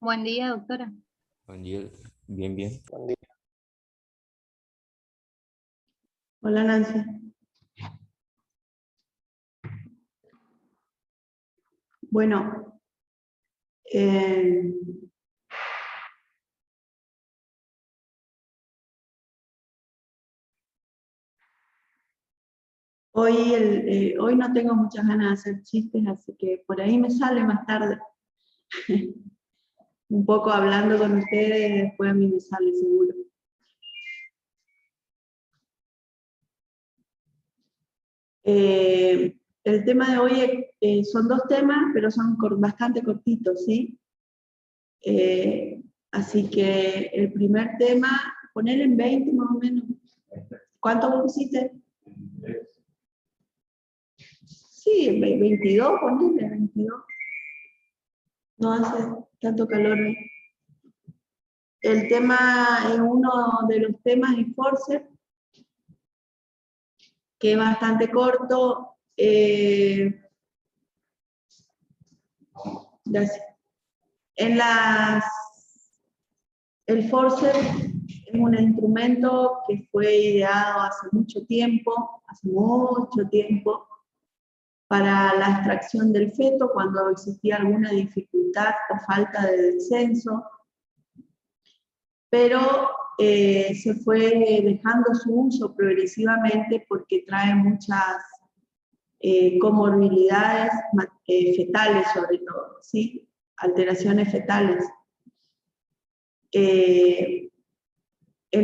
Buen día, doctora. Buen día. Bien, bien. Hola, Nancy. Bueno, hoy no tengo muchas ganas de hacer chistes, así que por ahí me sale más tarde. Un poco hablando con ustedes, después a mí me sale seguro. El tema de hoy son dos temas, pero son bastante cortitos, ¿sí? Así que el primer tema, poner en 20 más o menos. ¿Cuánto vos pusiste? Sí, 22, ponele 22. No hace tanto calor. El tema es uno de los temas de forceps, que es bastante corto. Gracias. El forceps es un instrumento que fue ideado hace mucho tiempo, para la extracción del feto cuando existía alguna dificultad o falta de descenso, pero se fue dejando su uso progresivamente porque trae muchas comorbilidades fetales sobre todo, ¿sí? Alteraciones fetales. En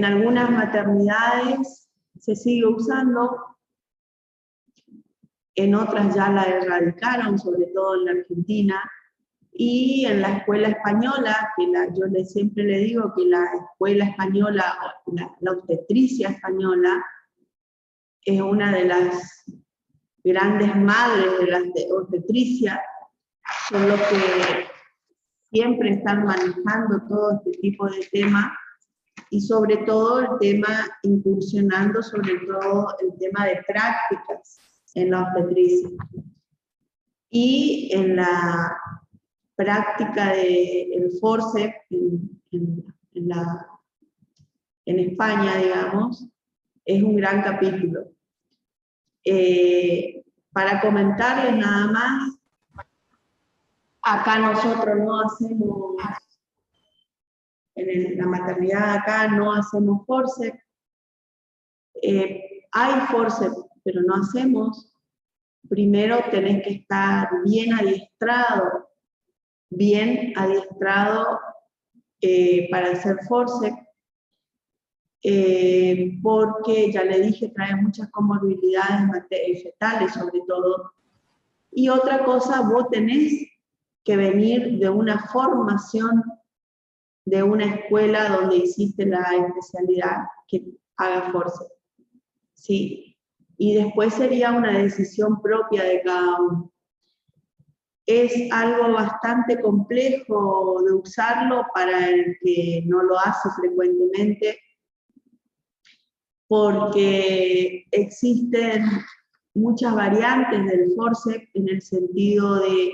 algunas maternidades se sigue usando, en otras ya la erradicaron, sobre todo en la Argentina, y en la escuela española, yo siempre le digo que la escuela española, la obstetricia española, es una de las grandes madres de las obstetricias, son los que siempre están manejando todo este tipo de temas, y sobre todo el tema, incursionando sobre todo el tema de prácticas en la obstetricia. Y en la práctica del forceps en España, digamos, es un gran capítulo. Para comentarles nada más, acá nosotros no hacemos, en la maternidad acá no hacemos forceps. Hay forceps, pero no hacemos. Primero tenés que estar bien adiestrado para hacer forceps, porque ya le dije, trae muchas comorbilidades fetales sobre todo. Y otra cosa, vos tenés que venir de una formación de una escuela donde hiciste la especialidad que haga forceps, ¿sí? Y después sería una decisión propia de cada uno. Es algo bastante complejo de usarlo para el que no lo hace frecuentemente, porque existen muchas variantes del forceps en el sentido de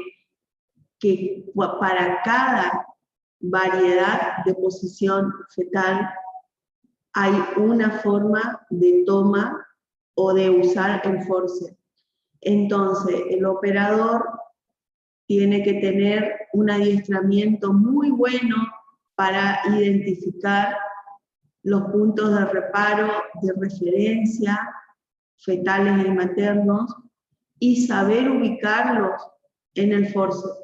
que para cada variedad de posición fetal hay una forma de toma o de usar el forceps. Entonces, el operador tiene que tener un adiestramiento muy bueno para identificar los puntos de reparo, de referencia, fetales y maternos, y saber ubicarlos en el forceps.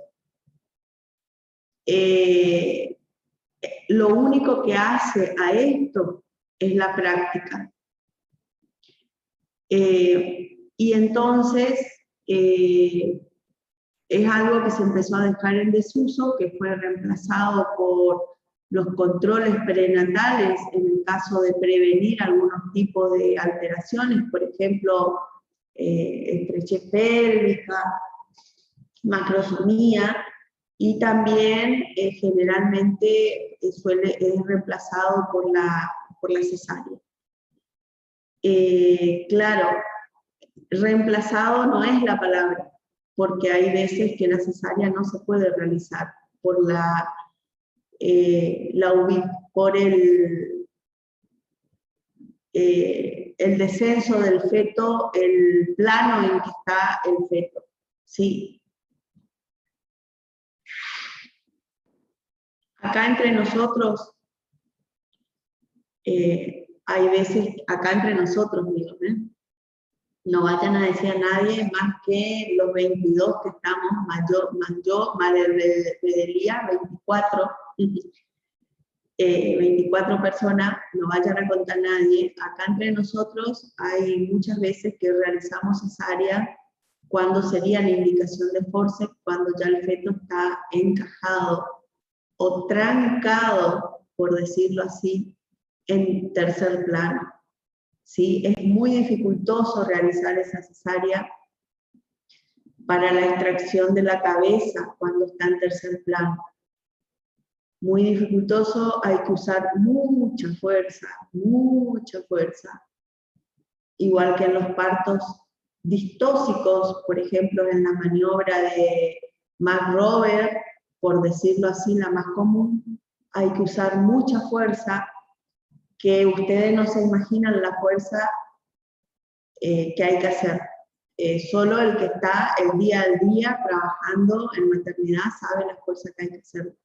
Lo único que hace a esto es la práctica. Y entonces, es algo que se empezó a dejar en desuso, que fue reemplazado por los controles prenatales en el caso de prevenir algunos tipos de alteraciones, por ejemplo, estrechez pélvica, macrosomía, y también generalmente es reemplazado por la cesárea. Claro, reemplazado no es la palabra, porque hay veces que la cesárea no se puede realizar por la por el descenso del feto, el plano en que está el feto, ¿sí? Acá entre nosotros, hay veces, acá entre nosotros, digo, no vayan a decir a nadie más que los 22 que estamos, más yo, María Redelía, 24, 24 personas, no vayan a contar a nadie. Acá entre nosotros hay muchas veces que realizamos cesárea cuando sería la indicación de forceps, cuando ya el feto está encajado o trancado, por decirlo así, en tercer plano. ¿Sí? Es muy dificultoso realizar esa cesárea para la extracción de la cabeza cuando está en tercer plano. Muy dificultoso, hay que usar mucha fuerza, igual que en los partos distóxicos, por ejemplo, en la maniobra de McRoberts, por decirlo así, la más común, hay que usar mucha fuerza, que ustedes no se imaginan la fuerza que hay que hacer. Solo el que está el día al día trabajando en maternidad sabe la fuerza que hay que hacer.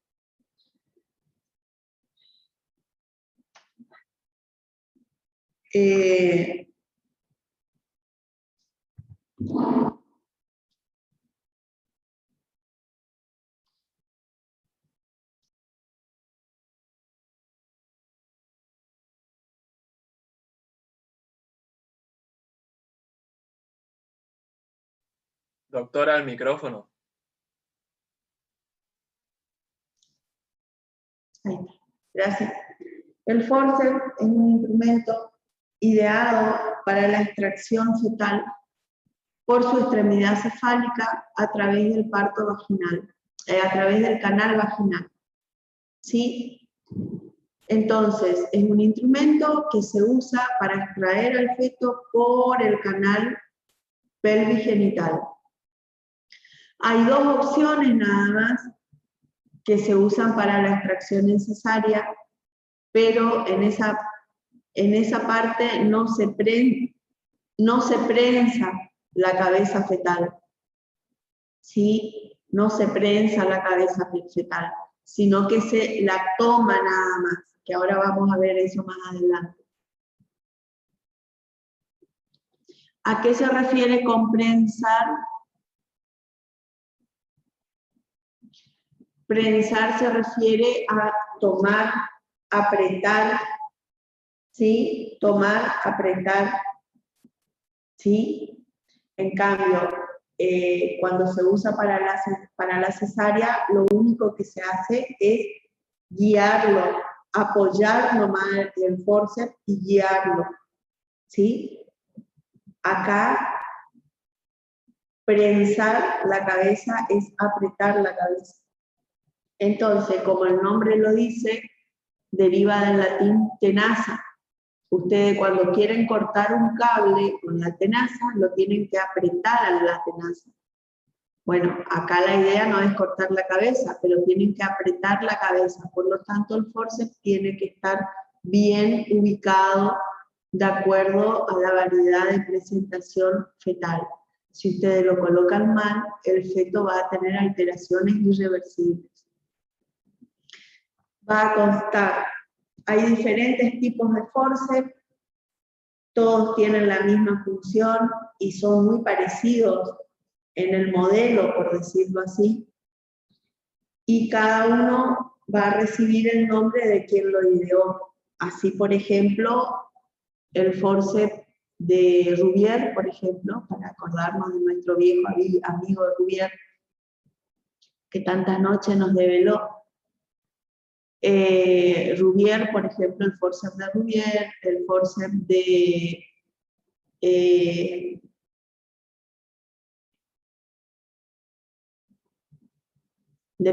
Doctora, al micrófono. Ahí está. Gracias. El forceps es un instrumento ideado para la extracción fetal por su extremidad cefálica a través del parto vaginal, a través del canal vaginal. ¿Sí? Entonces, es un instrumento que se usa para extraer al feto por el canal pelvigenital. Hay dos opciones nada más que se usan para la extracción en cesárea, pero en esa parte no se prensa la cabeza fetal, ¿sí? No se prensa la cabeza fetal, sino que se la toma nada más, que ahora vamos a ver eso más adelante. ¿A qué se refiere con prensar? Prensar se refiere a tomar, apretar, ¿sí? Tomar, apretar, ¿sí? En cambio, cuando se usa para la cesárea, lo único que se hace es guiarlo, apoyar nomás el forceps y guiarlo, ¿sí? Acá, prensar la cabeza es apretar la cabeza. Entonces, como el nombre lo dice, deriva del latín tenaza. Ustedes cuando quieren cortar un cable con la tenaza, lo tienen que apretar a la tenaza. Bueno, acá la idea no es cortar la cabeza, pero tienen que apretar la cabeza. Por lo tanto, el forceps tiene que estar bien ubicado de acuerdo a la variedad de presentación fetal. Si ustedes lo colocan mal, el feto va a tener alteraciones irreversibles. Va a constar, hay diferentes tipos de forceps, todos tienen la misma función y son muy parecidos en el modelo, por decirlo así, y cada uno va a recibir el nombre de quien lo ideó. Así, por ejemplo, el forceps de Rubier, por ejemplo, para acordarnos de nuestro viejo amigo Rubier, que tantas noches nos develó. Rubier, por ejemplo, el forceps de Rubier, el forceps de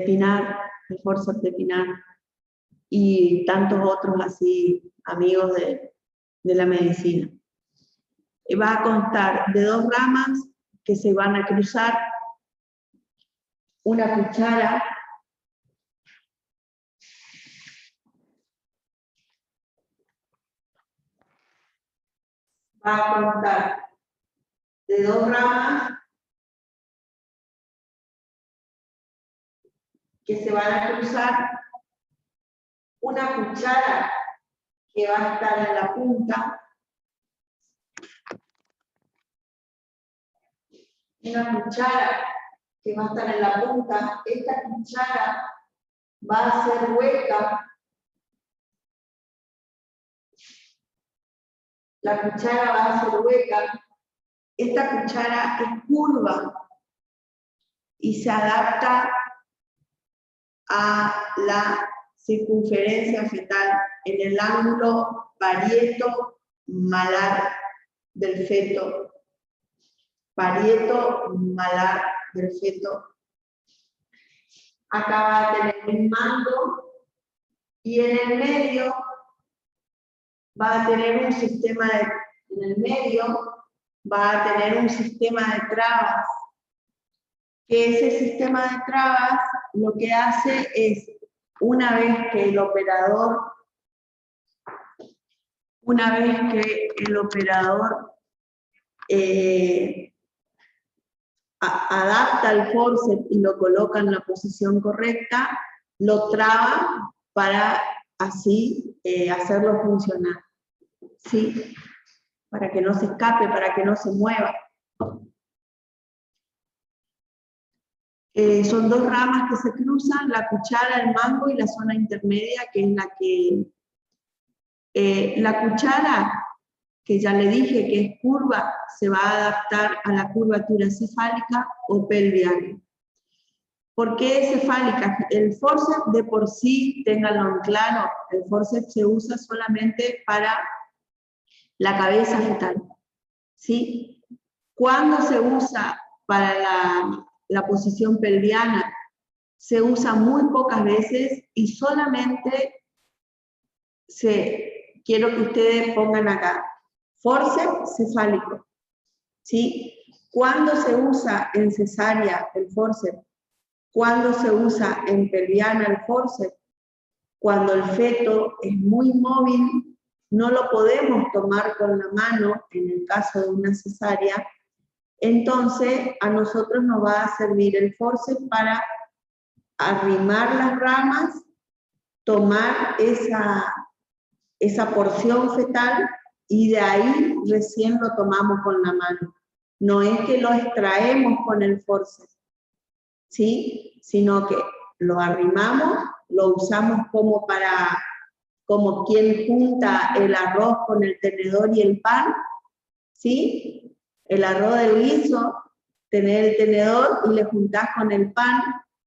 Pinar, el forceps de Pinar, y tantos otros así, amigos de la medicina. Va a constar de dos ramas que se van a cruzar, una cuchara va a contar de 2 ramas que se van a cruzar, una cuchara que va a estar en la punta, una cuchara que va a estar en la punta, esta cuchara va a ser hueca, la cuchara va a ser hueca, esta cuchara es curva y se adapta a la circunferencia fetal en el ángulo parieto-malar del feto. Parieto-malar del feto. Acá va a tener un mango y en el medio va a tener un sistema de trabas. Que ese sistema de trabas lo que hace es, una vez que el operador adapta el forceps y lo coloca en la posición correcta, lo traba para así hacerlo funcionar, ¿sí? Para que no se escape, para que no se mueva. Son 2 ramas que se cruzan, la cuchara, el mango y la zona intermedia, que es la que... la cuchara, que ya le dije que es curva, se va a adaptar a la curvatura cefálica o pelviana. ¿Por qué cefálica? El forceps de por sí, ténganlo en claro, el forceps se usa solamente para la cabeza fetal, ¿sí? Cuando se usa para la posición pelviana, se usa muy pocas veces y solamente quiero que ustedes pongan acá, forceps cefálico, ¿sí? ¿Cuándo se usa en cesárea el forceps? ¿Cuándo se usa en pelviana el forceps? Cuando el feto es muy móvil, no lo podemos tomar con la mano en el caso de una cesárea, entonces a nosotros nos va a servir el forceps para arrimar las ramas, tomar esa porción fetal y de ahí recién lo tomamos con la mano. No es que lo extraemos con el forceps, ¿sí? Sino que lo arrimamos, lo usamos como quien junta el arroz con el tenedor y el pan, ¿sí? El arroz del guiso, tener el tenedor y le juntás con el pan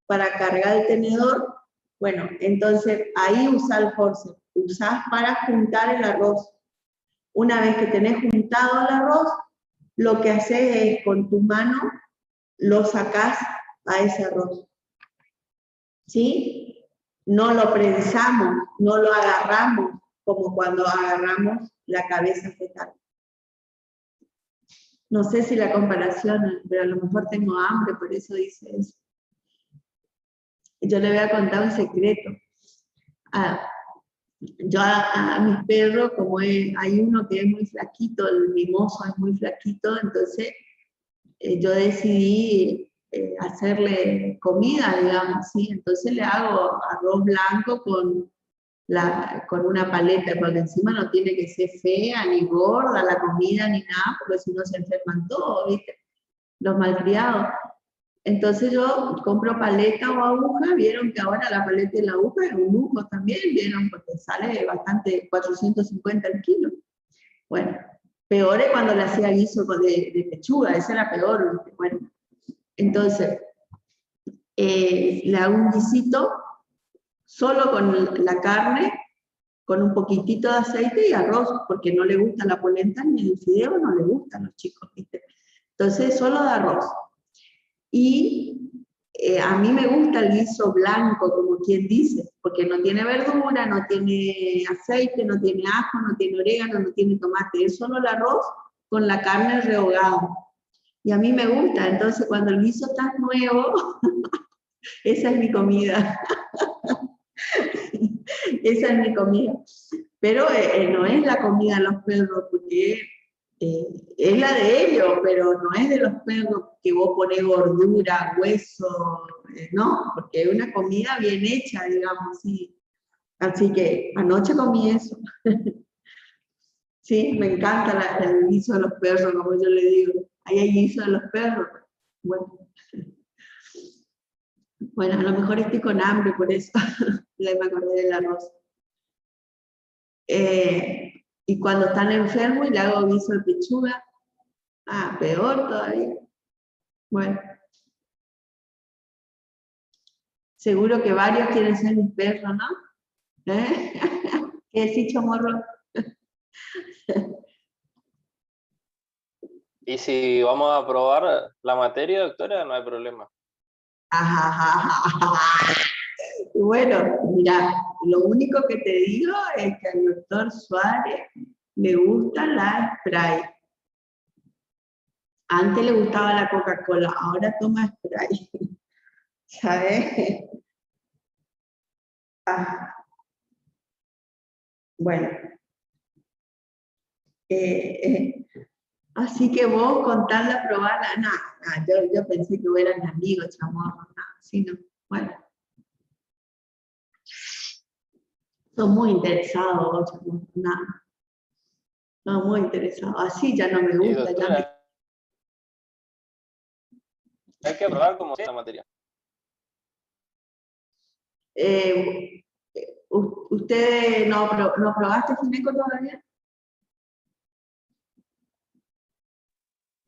para cargar el tenedor. Bueno, entonces ahí usa el forceps, usás para juntar el arroz. Una vez que tenés juntado el arroz, lo que haces es con tu mano lo sacás a ese arroz, ¿sí? No lo prensamos, no lo agarramos como cuando agarramos la cabeza fetal. No sé si la comparación, pero a lo mejor tengo hambre, por eso dice eso. Yo le voy a contar un secreto. Yo a mis perros, como hay uno que es muy flaquito, el mimoso es muy flaquito, entonces yo decidí hacerle comida, digamos, ¿sí? Entonces le hago arroz blanco con una paleta, porque encima no tiene que ser fea, ni gorda la comida, ni nada, porque si no se enferman todos, ¿viste? Los malcriados. Entonces yo compro paleta o aguja, vieron que ahora la paleta y la aguja es un lujo también, vieron, porque sale bastante, 450 el kilo. Bueno, peor es cuando le hacía guiso de pechuga, esa era peor, ¿viste? Bueno, entonces le hago un guisito solo con la carne, con un poquitito de aceite y arroz, porque no le gusta la polenta ni el fideo, no le gustan a los chicos, ¿viste? Entonces solo de arroz. Y a mí me gusta el guiso blanco, como quien dice, porque no tiene verdura, no tiene aceite, no tiene ajo, no tiene orégano, no tiene tomate, es solo el arroz con la carne rehogada. Y a mí me gusta, entonces cuando el guiso está nuevo, esa es mi comida. Esa es mi comida. Pero no es la comida de los perros, porque es la de ellos, pero no es de los perros que vos ponés gordura, hueso, no, porque es una comida bien hecha, digamos, sí. Así que anoche comí eso. Sí, me encanta el guiso de los perros, como yo le digo. Ahí hay guiso de los perros. Bueno, bueno, a lo mejor estoy con hambre, por eso me acordé del arroz. Y cuando están enfermos y le hago guiso de pechuga, peor todavía. Bueno, seguro que varios quieren ser mis perros, ¿no? ¿Eh? ¿Qué decís, Chamorro? Y si vamos a probar la materia, doctora, no hay problema. Bueno, mira, lo único que te digo es que al doctor Suárez le gusta la Sprite. Antes le gustaba la Coca-Cola, ahora toma Sprite. ¿Sabes? Bueno. Así que vos con tal de probarla, nada, yo pensé que eran amigos, Chamorro, así no. Bueno. Son muy interesados, Chamorro, nada. No, muy interesados. Así ya no me Y gusta, doctora, hay que probar como sea la materia. ¿Usted no probaste gineco todavía?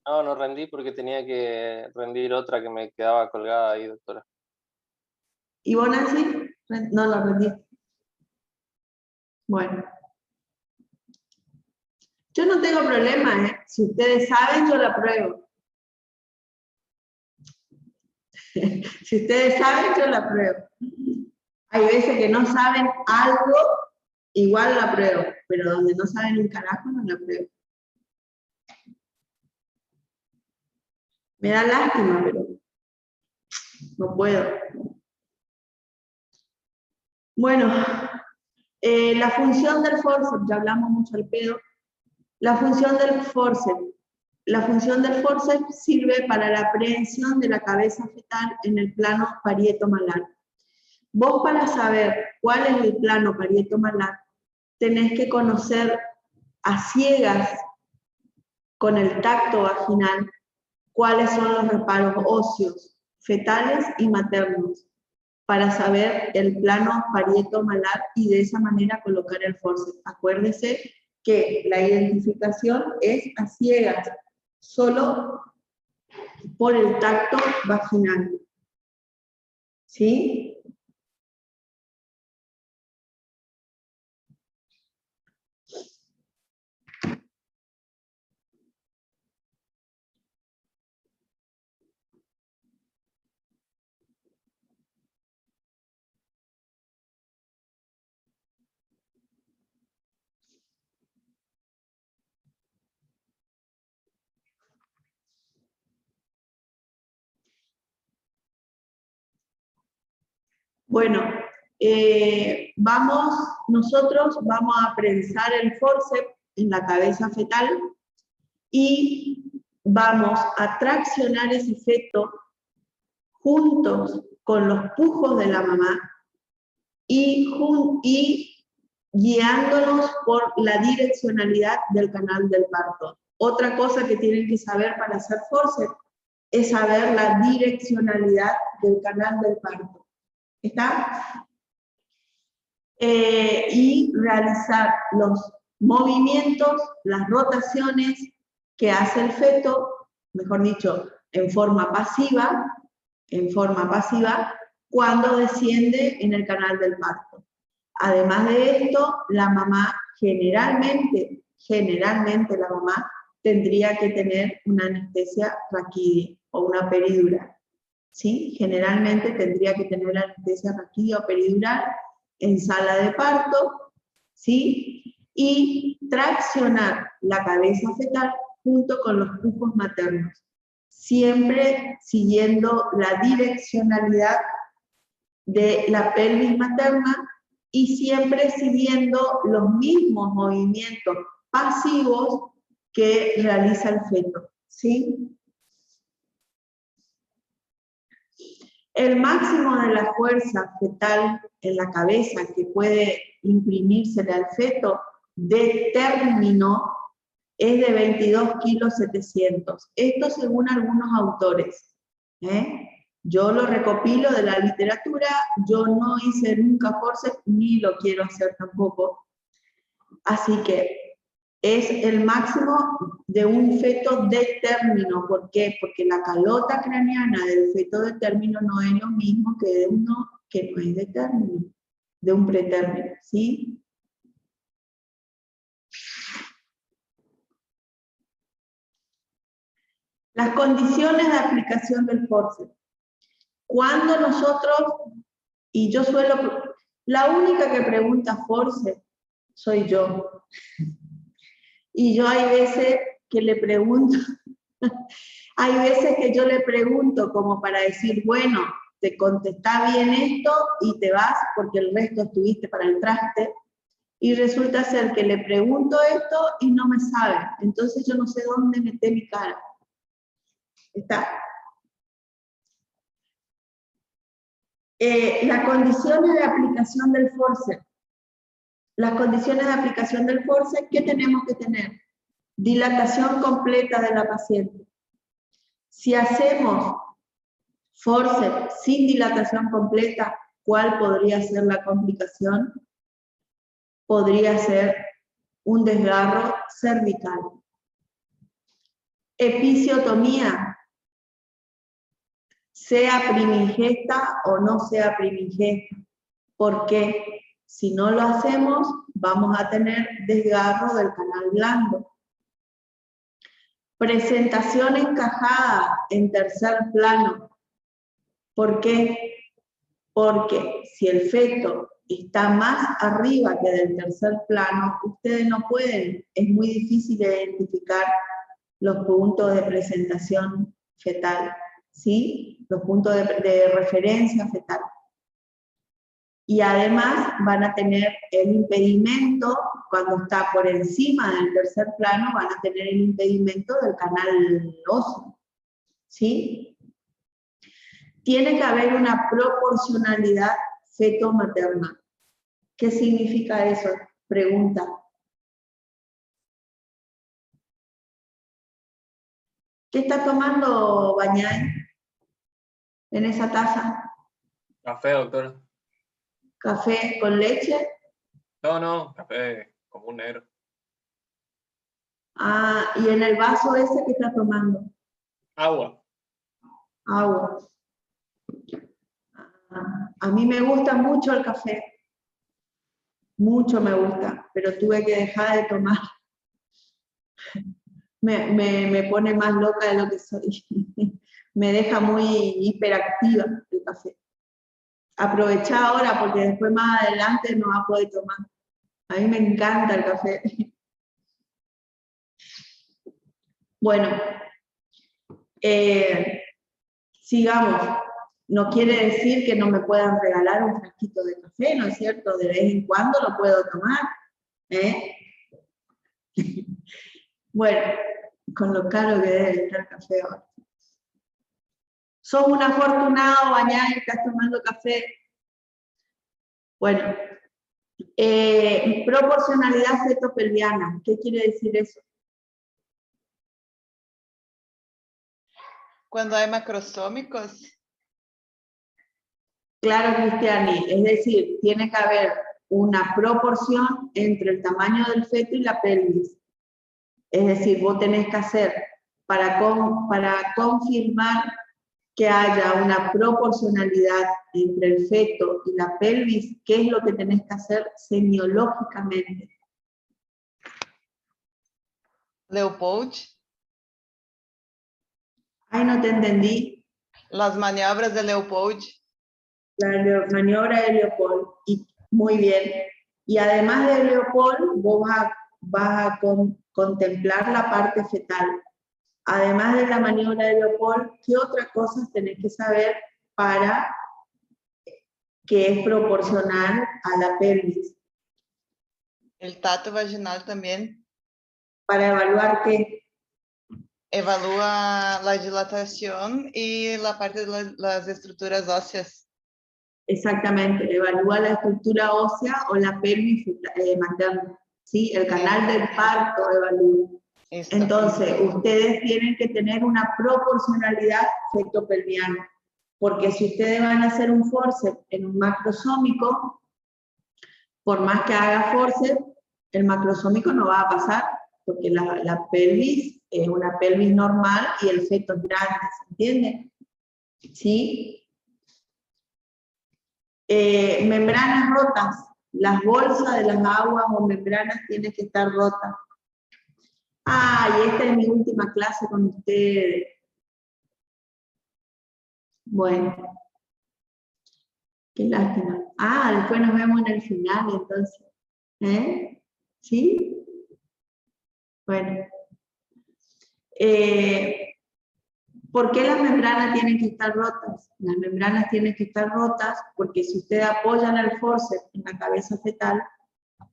No, no rendí porque tenía que rendir otra que me quedaba colgada ahí, doctora. ¿Y vos, Nancy? No lo rendiste. Bueno. Yo no tengo problema, ¿eh? Si ustedes saben, yo la pruebo. Si ustedes saben, yo la pruebo. Hay veces que no saben algo, igual la pruebo, pero donde no saben un carajo, no la pruebo. Me da lástima, pero no puedo. Bueno, la función del forceps, ya hablamos mucho al pedo. La función del forceps sirve para la aprehensión de la cabeza fetal en el plano parieto-malar. Vos, para saber cuál es el plano parieto-malar, tenés que conocer a ciegas con el tacto vaginal cuáles son los reparos óseos fetales y maternos para saber el plano parieto-malar y de esa manera colocar el forceps. Acuérdese que la identificación es a ciegas, solo por el tacto vaginal. ¿Sí? Bueno, nosotros vamos a prensar el forceps en la cabeza fetal y vamos a traccionar ese feto juntos con los pujos de la mamá y guiándonos por la direccionalidad del canal del parto. Otra cosa que tienen que saber para hacer forceps es saber la direccionalidad del canal del parto. ¿Está? Y realizar los movimientos, las rotaciones que hace el feto, mejor dicho, en forma pasiva, cuando desciende en el canal del parto. Además de esto, la mamá generalmente la mamá tendría que tener una anestesia raquídea o una peridural. ¿Sí? Generalmente tendría que tener anestesia raquídea o peridural en sala de parto, ¿sí? Y traccionar la cabeza fetal junto con los pujos maternos, siempre siguiendo la direccionalidad de la pelvis materna y siempre siguiendo los mismos movimientos pasivos que realiza el feto, ¿sí? El máximo de la fuerza fetal en la cabeza que puede imprimírsele al feto de término es de 22 kilos 700. Esto según algunos autores. Yo lo recopilo de la literatura, yo no hice nunca forceps, ni lo quiero hacer tampoco. Así que es el máximo de un feto de término. ¿Por qué? Porque la calota craneana del feto de término no es lo mismo que de uno que no es de término, de un pretérmino, ¿sí? Las condiciones de aplicación del forceps. Cuando nosotros, y yo suelo, la única que pregunta forceps soy yo. Y yo hay veces que le pregunto, hay veces que yo le pregunto como para decir, bueno, te contestá bien esto y te vas porque el resto estuviste para el traste. Y resulta ser que le pregunto esto y no me sabe. Entonces yo no sé dónde meter mi cara. ¿Está? Las condiciones de aplicación del forceps. Las condiciones de aplicación del forceps, ¿qué tenemos que tener? Dilatación completa de la paciente. Si hacemos forceps sin dilatación completa, ¿cuál podría ser la complicación? Podría ser un desgarro cervical. Episiotomía, sea primigesta o no sea primigesta. Porque si no lo hacemos, vamos a tener desgarro del canal blando. Presentación encajada en tercer plano. ¿Por qué? Porque si el feto está más arriba que del tercer plano, ustedes no pueden, es muy difícil identificar los puntos de presentación fetal, ¿sí? Los puntos de referencia fetal. Y además van a tener el impedimento, cuando está por encima del tercer plano, van a tener el impedimento del canal óseo, ¿sí? Tiene que haber una proporcionalidad feto-materna. ¿Qué significa eso? Pregunta. ¿Qué está tomando Bañay en esa taza? Café, doctora. ¿Café con leche? No, café común negro. Ah, ¿y en el vaso ese que está tomando? Agua. Agua. A mí me gusta mucho el café. Mucho me gusta, pero tuve que dejar de tomar. Me pone más loca de lo que soy. Me deja muy hiperactiva el café. Aprovechá ahora porque después más adelante no va a poder tomar. A mí me encanta el café. Bueno, sigamos. No quiere decir que no me puedan regalar un frasquito de café, ¿no es cierto? De vez en cuando lo puedo tomar. Bueno, con lo caro que debe estar el café ahora. Sos un afortunado, Bañay, que estás tomando café. Bueno, proporcionalidad fetopelviana. ¿Qué quiere decir eso? Cuando hay macrosómicos. Claro, Cristiani, es decir, tiene que haber una proporción entre el tamaño del feto y la pelvis. Es decir, vos tenés que hacer, para confirmar que haya una proporcionalidad entre el feto y la pelvis, ¿qué es lo que tenés que hacer semiológicamente? Leopold. Ay, no te entendí. Las maniobras de Leopold. La maniobra de Leopold, y muy bien. Y además de Leopold, vos vas a contemplar la parte fetal. Además de la maniobra de Leopold, ¿qué otras cosas tenés que saber para que es proporcional a la pelvis? El tato vaginal también. para evaluar qué. Evalúa la dilatación y la parte de las estructuras óseas. Exactamente, evalúa la estructura ósea o la pelvis materna, ¿sí? El canal del parto evalúa. Esto. Entonces, ustedes tienen que tener una proporcionalidad feto-pelviana, porque si ustedes van a hacer un forceps en un macrosómico, por más que haga forceps, el macrosómico no va a pasar, porque la pelvis es una pelvis normal y el feto es grande, ¿se entiende? ¿Sí? Membranas rotas, las bolsas de las aguas o membranas tienen que estar rotas. Y esta es mi última clase con ustedes. Bueno, qué lástima. Después nos vemos en el final, entonces. ¿Sí? Bueno. ¿Por qué las membranas tienen que estar rotas? Las membranas tienen que estar rotas porque si ustedes apoyan el forceps en la cabeza fetal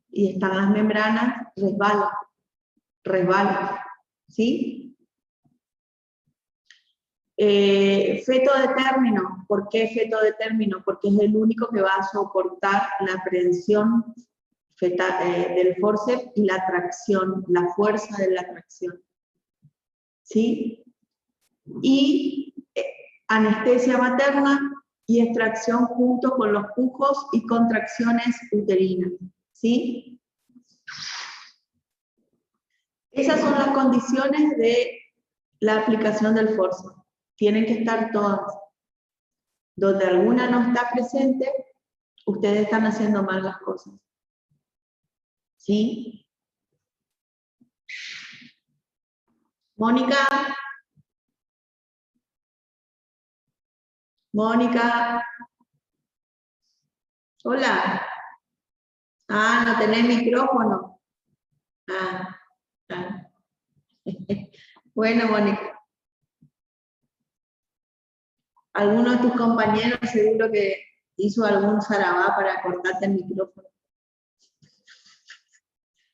y están las membranas, resbalan, ¿sí? Feto de término. ¿Por qué feto de término? Porque es el único que va a soportar la presión fetal, del forceps y la tracción, la fuerza de la tracción, ¿sí? Y anestesia materna y extracción junto con los pujos y contracciones uterinas, ¿sí? Esas son las condiciones de la aplicación del forceps. Tienen que estar todas. Donde alguna no está presente, ustedes están haciendo mal las cosas, ¿sí? Mónica. Mónica. Hola. No tenés micrófono. Bueno, Mónica. Alguno de tus compañeros seguro que hizo algún zarabá para cortarte el micrófono.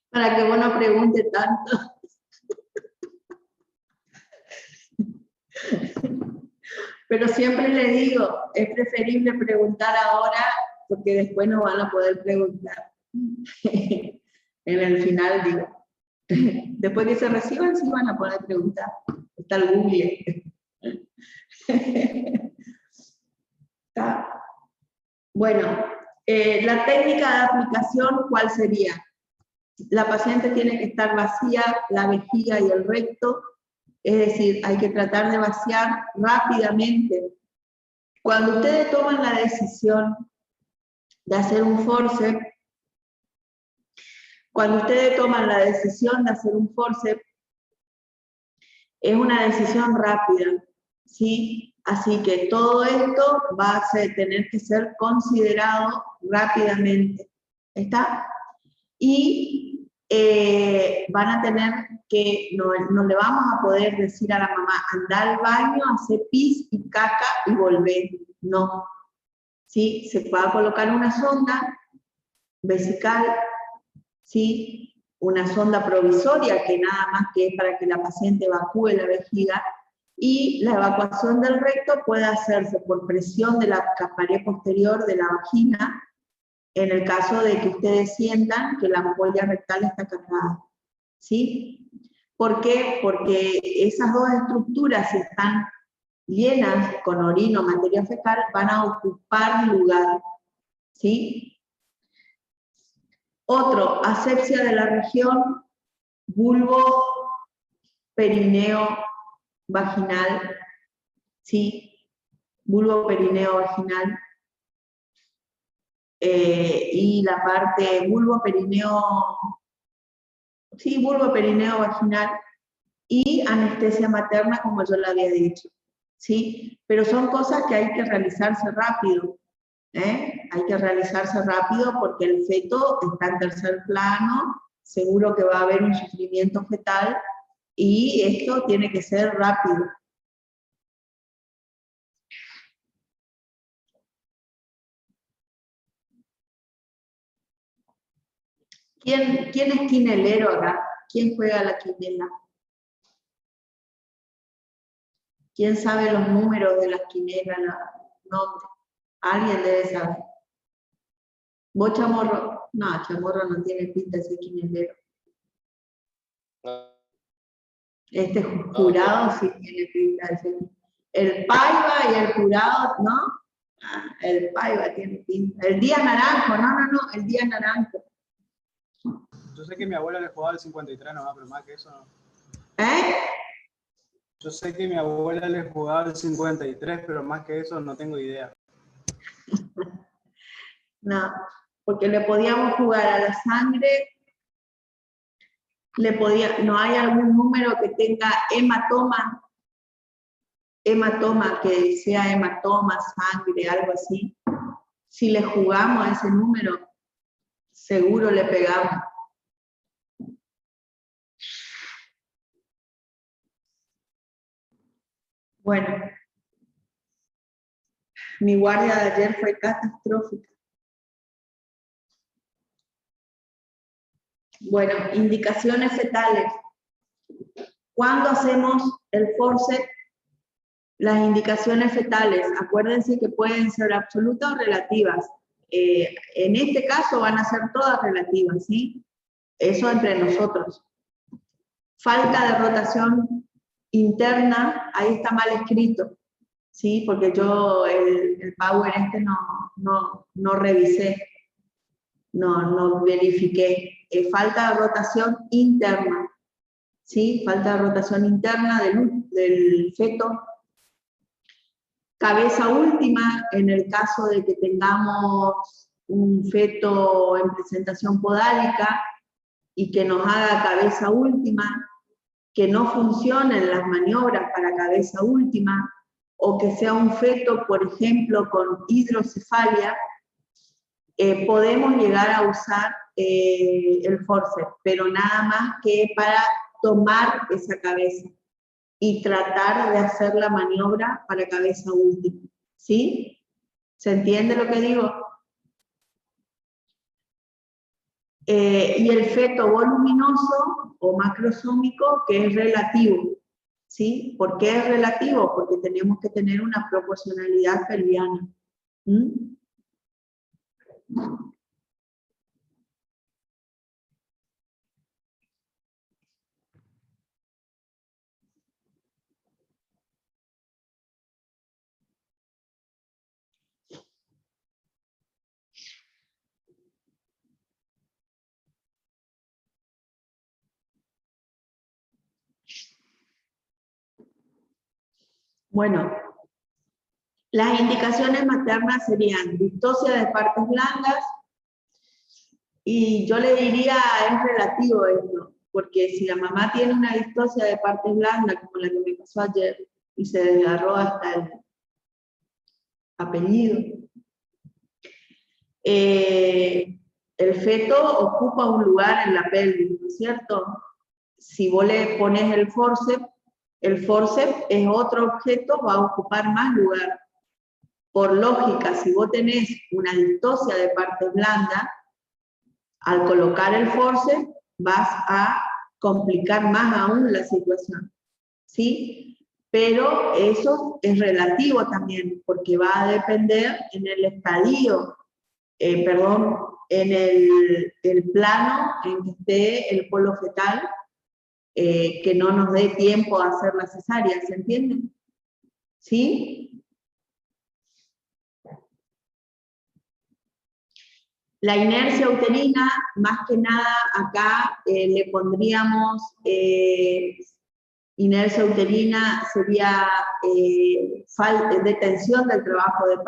Para que vos no preguntes tanto. Pero siempre le digo, es preferible preguntar ahora porque después no van a poder preguntar. En el final digo. Después que se reciban, sí van a poder preguntar. Está el Google. Bueno, la técnica de aplicación, ¿cuál sería? La paciente tiene que estar vacía, la vejiga y el recto, es decir, hay que tratar de vaciar rápidamente. Cuando ustedes toman la decisión de hacer un forceps, es una decisión rápida, ¿sí? Así que todo esto va a tener que ser considerado rápidamente, ¿está? Y van a tener que, no le vamos a poder decir a la mamá, anda al baño, hace pis y caca y volver, no. ¿Sí? Se va a colocar una sonda vesical, ¿sí? Una sonda provisoria que nada más que es para que la paciente evacúe la vejiga, y la evacuación del recto puede hacerse por presión de la pared posterior de la vagina, en el caso de que ustedes sientan que la ampolla rectal está cargada, ¿sí? ¿Por qué? Porque esas dos estructuras, si están llenas con orina o materia fecal, van a ocupar lugar, ¿sí? Otro, asepsia de la región vulvo-perineo vaginal, ¿sí? Vulvo-perineo vaginal. Y la parte vulvo-perineo vaginal y anestesia materna, como yo le había dicho, ¿sí? Pero son cosas que hay que realizarse rápido, hay que realizarse rápido porque el feto está en tercer plano, seguro que va a haber un sufrimiento fetal y esto tiene que ser rápido. ¿Quién es quinelero acá? ¿Quién juega la quinela? ¿Quién sabe los números de las quinelas, los nombres? Alguien debe saber. ¿Vos, Chamorro? No, Chamorro no tiene pinta de ser quinelero. No, Este jurado sí tiene pinta de ser. El Paiva y el jurado, ¿no? Ah, el Paiva tiene pinta. El Día Naranjo, no, el Día Naranjo. Yo sé que mi abuela le jugaba al 53 nomás, pero más que eso no. ¿Eh? Yo sé que mi abuela le jugaba al 53, pero más que eso no tengo idea. No, porque le podíamos jugar a la sangre, no hay algún número que tenga hematoma, que sea hematoma, sangre, algo así. Si le jugamos a ese número, seguro le pegamos. Bueno, mi guardia de ayer fue catastrófica. Bueno, indicaciones fetales. ¿Cuándo hacemos el forceps? Las indicaciones fetales, acuérdense que pueden ser absolutas o relativas. En este caso van a ser todas relativas, ¿sí? Eso entre nosotros. Falta de rotación interna, ahí está mal escrito, ¿sí? Porque yo el Power este no revisé, no verifiqué. Falta de rotación interna, ¿sí? Falta de rotación interna del feto. Cabeza última, en el caso de que tengamos un feto en presentación podálica y que nos haga cabeza última, que no funcionen las maniobras para cabeza última, o que sea un feto, por ejemplo, con hidrocefalia, podemos llegar a usar el forceps, pero nada más que para tomar esa cabeza y tratar de hacer la maniobra para cabeza última, ¿sí? ¿Se entiende lo que digo? Y el feto voluminoso o macrosómico, que es relativo, ¿sí? ¿Por qué es relativo? Porque tenemos que tener una proporcionalidad pelviana. ¿Mm? Bueno, las indicaciones maternas serían distosia de partes blandas, y yo le diría, es relativo esto, porque si la mamá tiene una distosia de partes blandas, como la que me pasó ayer, y se desgarró hasta el apellido, el feto ocupa un lugar en la pelvis, ¿no es cierto? Si vos le pones el forceps es otro objeto, va a ocupar más lugar. Por lógica, si vos tenés una distosia de partes blandas, al colocar el forceps vas a complicar más aún la situación, ¿sí? Pero eso es relativo también, porque va a depender en el estadio, en el plano en que esté el polo fetal, que no nos dé tiempo a hacer la cesárea, ¿se entiende? ¿Sí? La inercia uterina, más que nada acá le pondríamos inercia uterina, sería detención del trabajo de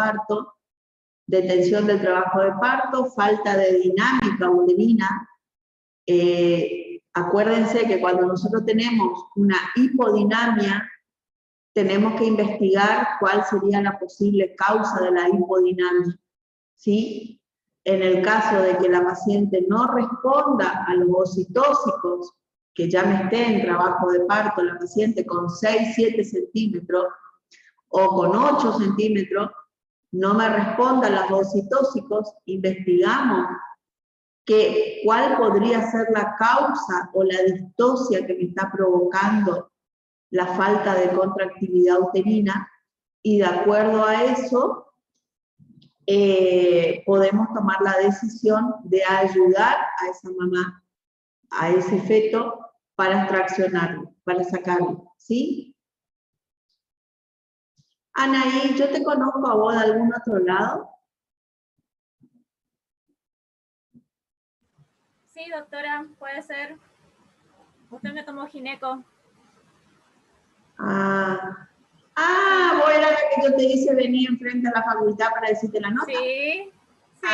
parto, falta de dinámica uterina. Acuérdense que cuando nosotros tenemos una hipodinamia, tenemos que investigar cuál sería la posible causa de la hipodinamia, ¿sí? En el caso de que la paciente no responda a los oxitóxicos, que ya me esté en trabajo de parto, la paciente con 6, 7 centímetros o con 8 centímetros, no me responda a los oxitóxicos, investigamos cuál podría ser la causa o la distocia que me está provocando la falta de contractilidad uterina, y de acuerdo a eso podemos tomar la decisión de ayudar a esa mamá, a ese feto, para extraccionarlo, para sacarlo, ¿sí? Anaí, ¿yo te conozco a vos de algún otro lado? Sí, doctora, puede ser. Usted me tomó gineco. Vos era la que yo te hice venir enfrente a la facultad para decirte la nota. Sí, sí.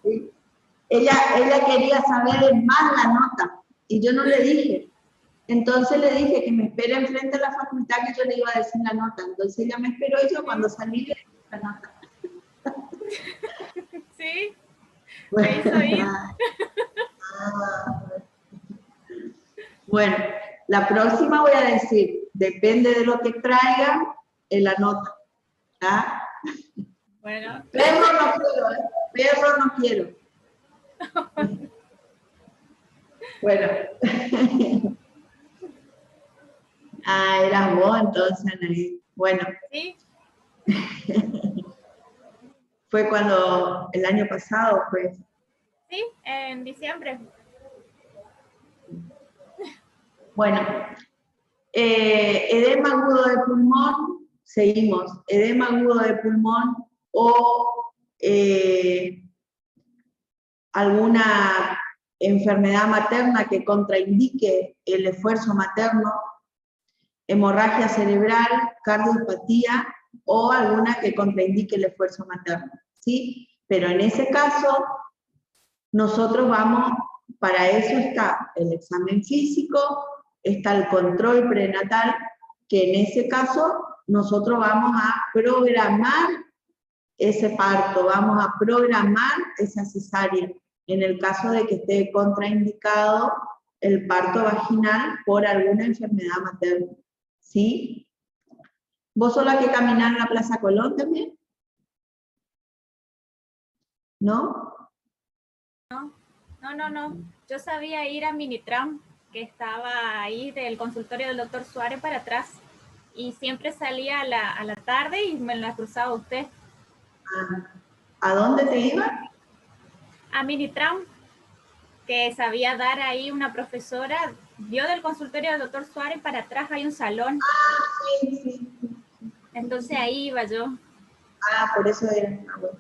Sí. Ella quería saber más la nota, y yo no le dije. Entonces le dije que me espere enfrente a la facultad, que yo le iba a decir la nota. Entonces ella me esperó, y yo cuando salí le dije la nota. Sí, Bueno, me hizo ir. Bueno, la próxima voy a decir, depende de lo que traigan en la nota. ¿Ah? Bueno. Perro no quiero, ¿eh? Perro no quiero. Bueno. Eras vos entonces, Anaí. Bueno. Sí. Fue cuando, el año pasado fue. Sí, en diciembre. Bueno, edema agudo de pulmón, seguimos. Edema agudo de pulmón o alguna enfermedad materna que contraindique el esfuerzo materno, hemorragia cerebral, cardiopatía o alguna que contraindique el esfuerzo materno, ¿sí? Pero en ese caso, nosotros vamos, para eso está el examen físico, está el control prenatal, que en ese caso nosotros vamos a programar ese parto, vamos a programar esa cesárea, en el caso de que esté contraindicado el parto vaginal por alguna enfermedad materna, ¿sí? ¿Vos sos la que caminás en la Plaza Colón también? ¿No? No. Yo sabía ir a Minitram, que estaba ahí del consultorio del doctor Suárez para atrás. Y siempre salía a la tarde y me la cruzaba usted. ¿A dónde te iba? A Minitram, que sabía dar ahí una profesora. Vio del consultorio del doctor Suárez para atrás hay un salón. Sí. Entonces ahí iba yo. Por eso era. Bueno.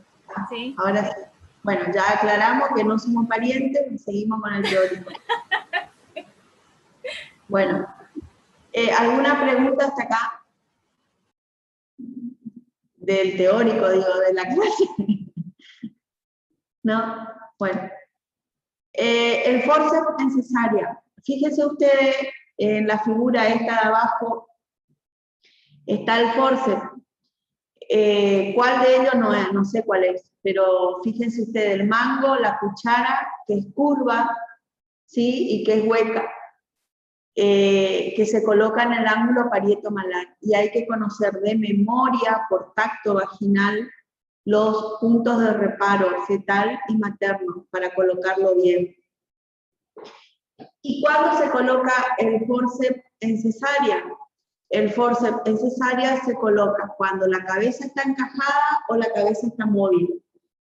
Sí. Ahora sí. Bueno, ya aclaramos que no somos parientes y seguimos con el teórico. Bueno, ¿alguna pregunta hasta acá? Del teórico, digo, de la clase. ¿No? Bueno. El forceps en cesárea. Fíjense ustedes en la figura esta de abajo, está el forceps. ¿Cuál de ellos no es? No sé cuál es, pero fíjense ustedes el mango, la cuchara, que es curva, ¿sí? Y que es hueca, que se coloca en el ángulo parieto-malar. Y hay que conocer de memoria, por tacto vaginal, los puntos de reparo fetal y materno para colocarlo bien. ¿Y cuándo se coloca el forceps en cesárea? El forceps en cesárea se coloca cuando la cabeza está encajada o la cabeza está móvil.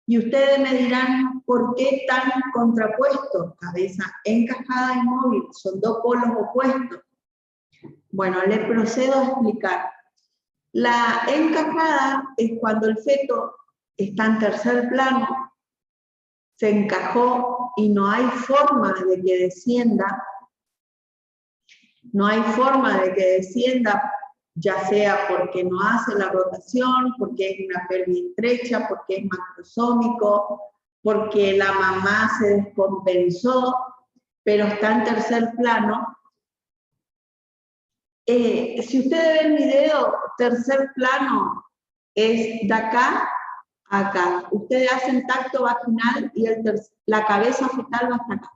Y ustedes me dirán, ¿por qué tan contrapuesto? Cabeza encajada y móvil, son dos polos opuestos. Bueno, le procedo a explicar. La encajada es cuando el feto está en tercer plano, se encajó y no hay forma de que descienda. No hay forma de que descienda, ya sea porque no hace la rotación, porque es una pelvis estrecha, porque es macrosómico, porque la mamá se descompensó, pero está en tercer plano. Si ustedes ven mi dedo, tercer plano es de acá a acá. Ustedes hacen tacto vaginal y la cabeza fetal va hasta acá.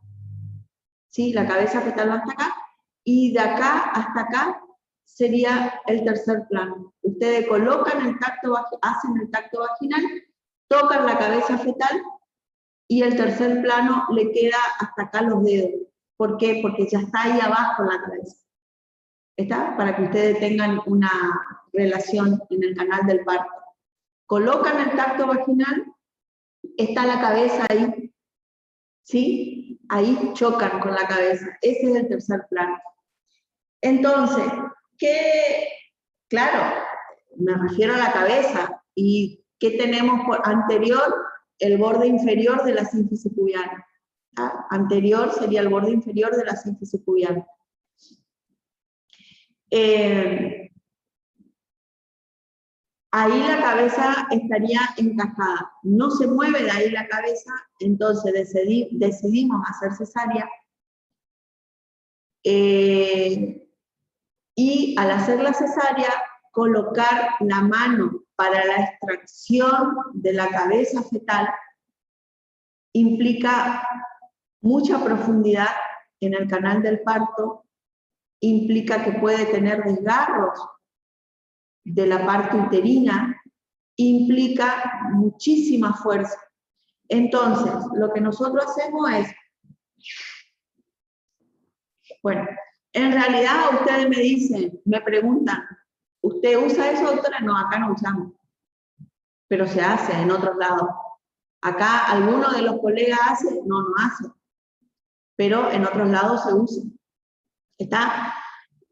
¿Sí? La cabeza fetal va hasta acá. Y de acá hasta acá sería el tercer plano. Ustedes colocan el tacto, hacen el tacto vaginal tocan la cabeza fetal y el tercer plano le queda hasta acá los dedos. ¿Por qué? Porque ya está ahí abajo en la cabeza. ¿Está? Para que ustedes tengan una relación en el canal del parto. Colocan el tacto vaginal, está la cabeza ahí, ¿sí? Ahí chocan con la cabeza. Ese es el tercer plano. Entonces, claro, me refiero a la cabeza. ¿Y qué tenemos por anterior? El borde inferior de la sínfisis pubiana. ¿Ah? Anterior sería el borde inferior de la sínfisis pubiana. Ahí la cabeza estaría encajada. No se mueve de ahí la cabeza, entonces decidimos hacer cesárea. Y al hacer la cesárea, colocar la mano para la extracción de la cabeza fetal implica mucha profundidad en el canal del parto, implica que puede tener desgarros de la parte uterina, implica muchísima fuerza. Entonces, lo que nosotros hacemos es, bueno, en realidad ustedes me dicen, me preguntan, ¿usted usa eso, doctora? No, acá no usamos, pero se hace en otros lados. Acá alguno de los colegas hace, no hace, pero en otros lados se usa. ¿Está?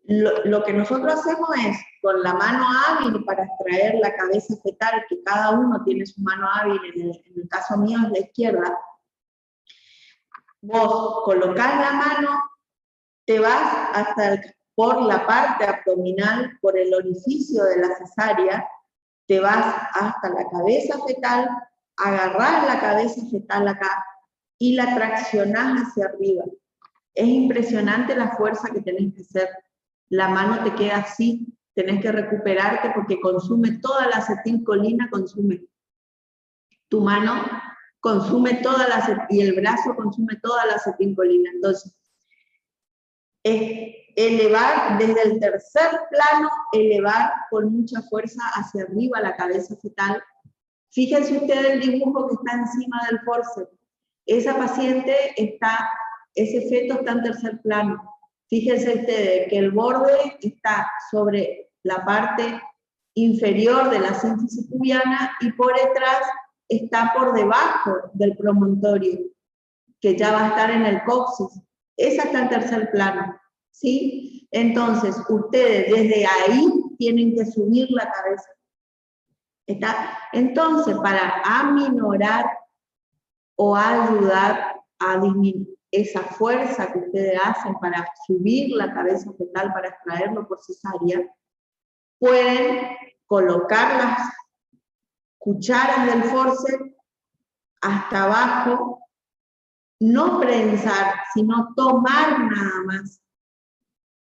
Lo que nosotros hacemos es, con la mano hábil para extraer la cabeza fetal, que cada uno tiene su mano hábil, en el caso mío es la izquierda, vos colocás la mano, te vas por la parte abdominal, por el orificio de la cesárea, te vas hasta la cabeza fetal, agarrás la cabeza fetal acá y la traccionás hacia arriba. Es impresionante la fuerza que tenés que hacer. La mano te queda así, tenés que recuperarte porque consume toda la acetilcolina, tu mano consume toda y el brazo consume toda la acetilcolina. Entonces, es elevar desde el tercer plano, elevar con mucha fuerza hacia arriba la cabeza fetal. Fíjense ustedes el dibujo que está encima del forceps. Esa paciente ese feto está en tercer plano. Fíjense ustedes que el borde está sobre la parte inferior de la sínfisis pubiana y por detrás está por debajo del promontorio, que ya va a estar en el coxis. Esa está en tercer plano, ¿sí? Entonces, ustedes desde ahí tienen que subir la cabeza. ¿Está? Entonces, para aminorar o ayudar a disminuir esa fuerza que ustedes hacen para subir la cabeza fetal, para extraerlo por cesárea, pueden colocar las cucharas del forceps hasta abajo, no prensar, sino tomar nada más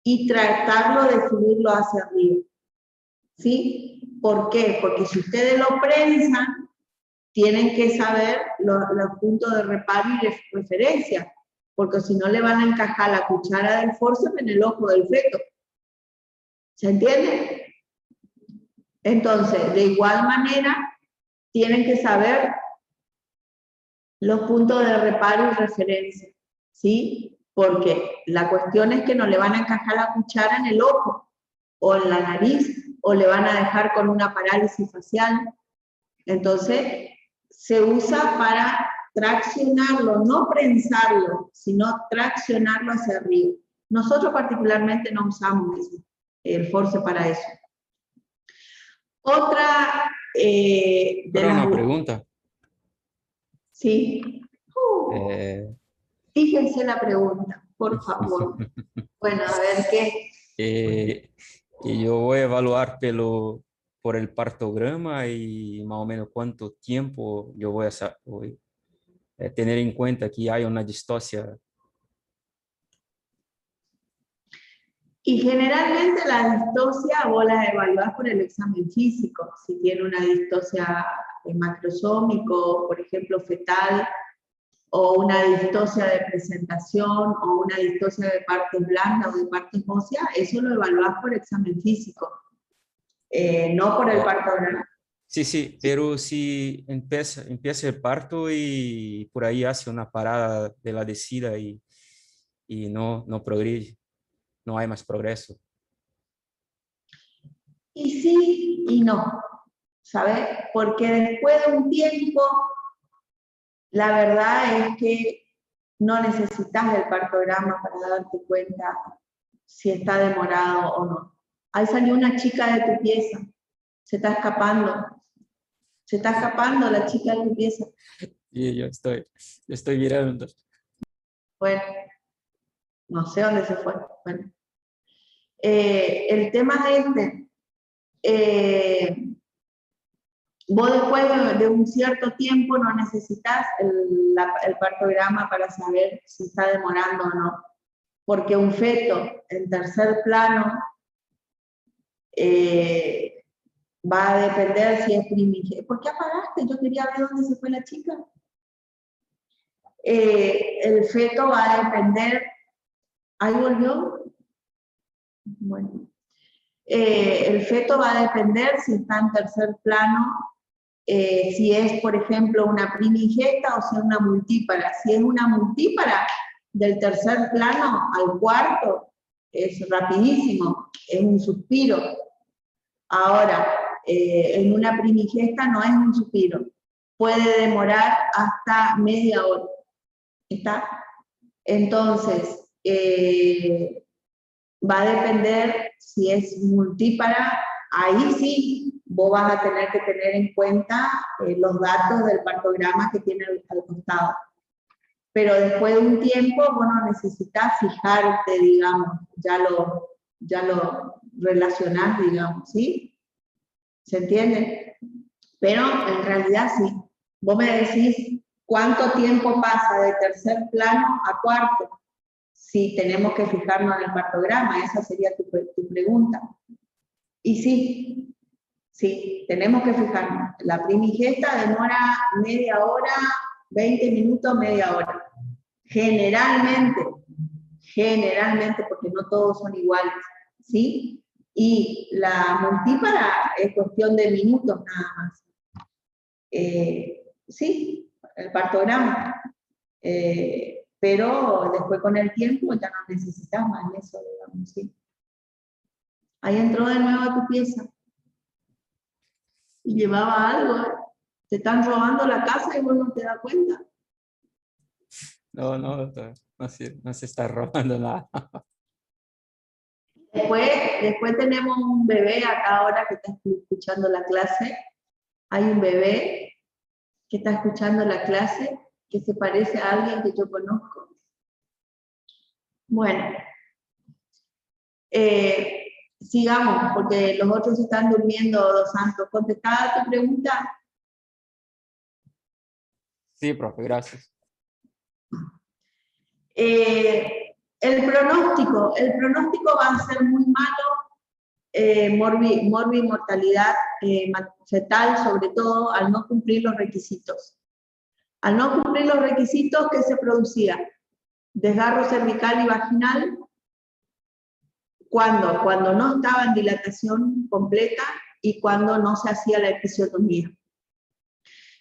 y tratarlo de subirlo hacia arriba. ¿Sí? ¿Por qué? Porque si ustedes lo prensan, tienen que saber los puntos de reparo y de referencia, porque si no le van a encajar la cuchara del forceps en el ojo del feto. ¿Se entiende? Entonces, de igual manera, tienen que saber los puntos de reparo y referencia, ¿sí? Porque la cuestión es que no le van a encajar la cuchara en el ojo, o en la nariz, o le van a dejar con una parálisis facial. Entonces, se usa para traccionarlo, no prensarlo, sino traccionarlo hacia arriba. Nosotros particularmente no usamos eso, el forceps para eso. Otra una pregunta. Sí. Fíjense la pregunta, por favor. Bueno, a ver qué. Y yo voy a evaluar por el partograma y más o menos cuánto tiempo yo voy a tener en cuenta que hay una distocia. Y generalmente la distocia vos la evaluás por el examen físico. Si tiene una distocia macrosómico, por ejemplo fetal, o una distocia de presentación, o una distosia de partes blandas o de partes óseas, eso lo evaluás por examen físico, no por el partograma. Sí, sí, pero si empieza el parto y por ahí hace una parada de la decida y no progrese, no hay más progreso. Y sí y no, ¿sabes? Porque después de un tiempo, la verdad es que no necesitas el partograma para darte cuenta si está demorado o no. Ahí salió una chica de tu pieza, se está escapando la chica de tu pieza. Y yo estoy mirando. Bueno, no sé dónde se fue. Bueno. El tema es este. Vos después de un cierto tiempo no necesitas el partograma para saber si está demorando o no. Porque un feto en tercer plano va a depender si es primigénito. ¿Por qué apagaste? Yo quería ver dónde se fue la chica. El feto va a depender. ¿Ahí volvió? Bueno. El feto va a depender si está en tercer plano, si es, por ejemplo, una primigesta o si es una multípara. Si es una multípara, del tercer plano al cuarto, es rapidísimo, es un suspiro. Ahora, en una primigesta no es un suspiro, puede demorar hasta media hora. ¿Está? Entonces, va a depender si es multípara, ahí sí vos vas a tener que tener en cuenta los datos del partograma que tiene al costado. Pero después de un tiempo, vos no necesitas fijarte, digamos, ya lo relacionás, digamos, ¿sí? ¿Se entiende? Pero en realidad sí. Vos me decís cuánto tiempo pasa de tercer plano a cuarto. Si tenemos que fijarnos en el partograma, esa sería tu pregunta. Y sí, tenemos que fijarnos. La primigesta demora media hora, 20 minutos, media hora. Generalmente, porque no todos son iguales, ¿sí? Y la multípara es cuestión de minutos nada más. Sí, el partograma. Pero después con el tiempo ya no necesitas más eso, digamos, ¿sí? Ahí entró de nuevo a tu pieza y llevaba algo, ¿eh? Te están robando la casa y vos no te das cuenta. No se está robando nada. Después tenemos un bebé acá ahora que está escuchando la clase. Hay un bebé que está escuchando la clase que se parece a alguien que yo conozco. Bueno, sigamos, porque los otros están durmiendo, Dos Santos. ¿Contestada tu pregunta? Sí, profe, gracias. El pronóstico va a ser muy malo, mortalidad fetal, sobre todo al no cumplir los requisitos. Al no cumplir los requisitos, ¿qué se producía? Desgarro cervical y vaginal. Cuando no estaba en dilatación completa y cuando no se hacía la episiotomía.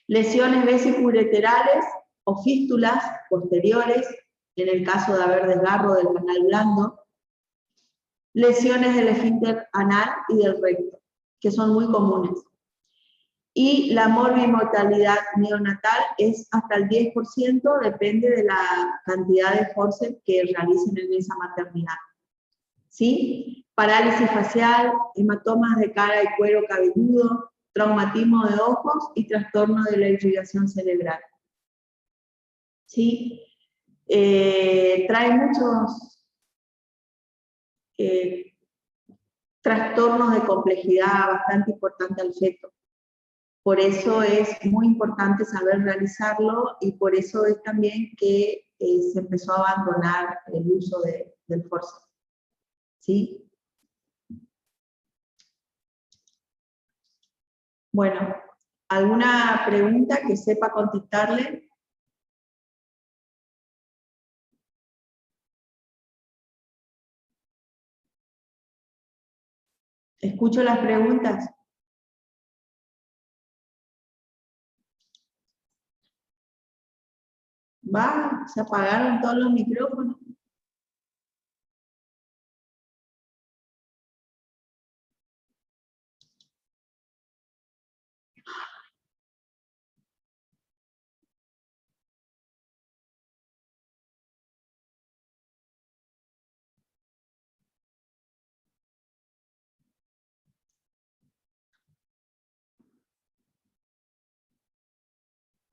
Lesiones vesicureterales o fístulas posteriores, en el caso de haber desgarro del canal blando. Lesiones del esfínter anal y del recto, que son muy comunes. Y la morbimortalidad neonatal es hasta el 10%, depende de la cantidad de forceps que realicen en esa maternidad. ¿Sí? Parálisis facial, hematomas de cara y cuero cabelludo, traumatismo de ojos y trastorno de la irrigación cerebral. ¿Sí? Trae muchos trastornos de complejidad bastante importante al feto. Por eso es muy importante saber realizarlo y por eso es también que se empezó a abandonar el uso del forceps. ¿Sí? Bueno, ¿alguna pregunta que sepa contestarle? Escucho las preguntas. Va, se apagaron todos los micrófonos.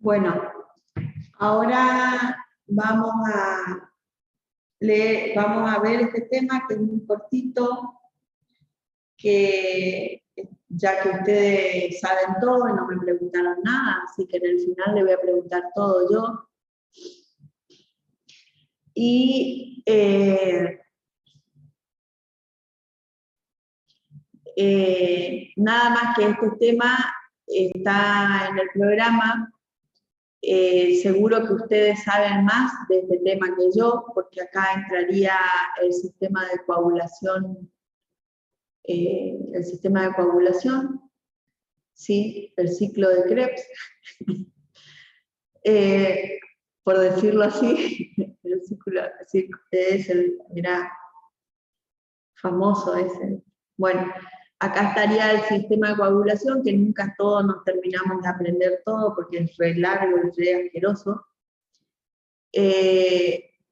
Bueno, ahora vamos a ver este tema que es muy cortito, que ya que ustedes saben todo y no me preguntaron nada, así que en el final le voy a preguntar todo yo. Y nada más que este tema está en el programa. Seguro que ustedes saben más de este tema que yo, porque acá entraría el sistema de coagulación, ¿sí? El ciclo de Krebs, por decirlo así, el ciclo es mirá, famoso ese. Bueno, acá estaría el sistema de coagulación, que nunca todos nos terminamos de aprender todo, porque es re largo, es re asqueroso.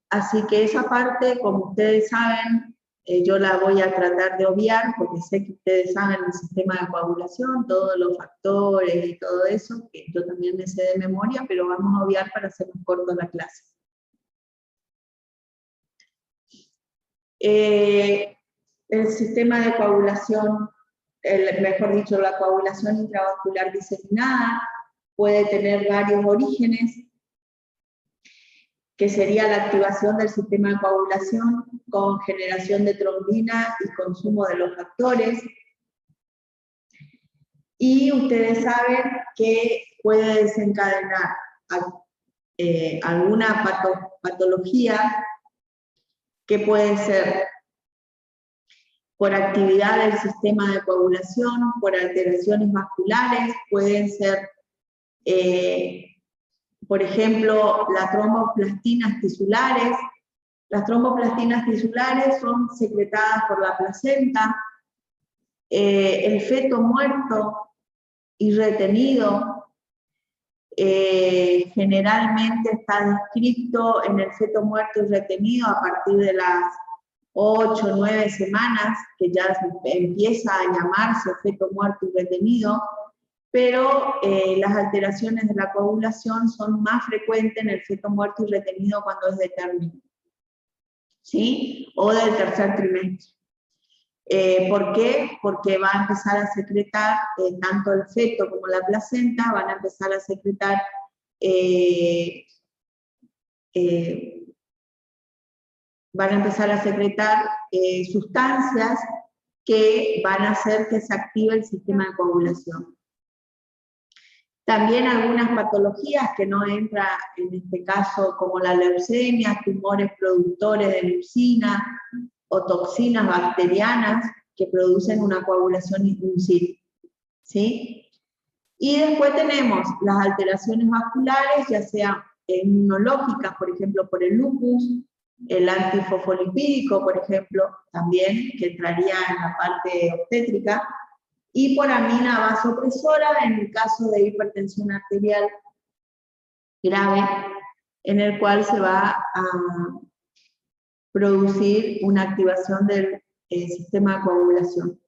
Así que esa parte, como ustedes saben, yo la voy a tratar de obviar, porque sé que ustedes saben el sistema de coagulación, todos los factores y todo eso, que yo también me sé de memoria, pero vamos a obviar para hacer más corto la clase. El sistema de coagulación, mejor dicho, la coagulación intravascular diseminada, puede tener varios orígenes, que sería la activación del sistema de coagulación con generación de trombina y consumo de los factores. Y ustedes saben que puede desencadenar alguna patología que puede ser por actividad del sistema de coagulación, por alteraciones vasculares, pueden ser, por ejemplo, las tromboplastinas tisulares. Las tromboplastinas tisulares son secretadas por la placenta. El feto muerto y retenido generalmente está descrito en el feto muerto y retenido a partir de las 8 o 9 semanas, que ya empieza a llamarse feto muerto y retenido, pero las alteraciones de la coagulación son más frecuentes en el feto muerto y retenido cuando es de término, ¿sí? O del tercer trimestre. ¿Por qué? Porque va a empezar a secretar, tanto el feto como la placenta, van a empezar a secretar sustancias que van a hacer que se active el sistema de coagulación. También algunas patologías que no entran en este caso, como la leucemia, tumores productores de leucina o toxinas bacterianas que producen una coagulación inducida, ¿sí? Y después tenemos las alteraciones vasculares, ya sean inmunológicas, por ejemplo, por el lupus, el antifosfolipídico, por ejemplo, también, que entraría en la parte obstétrica, y por amina vasopresora en el caso de hipertensión arterial grave, en el cual se va a producir una activación del sistema de coagulación.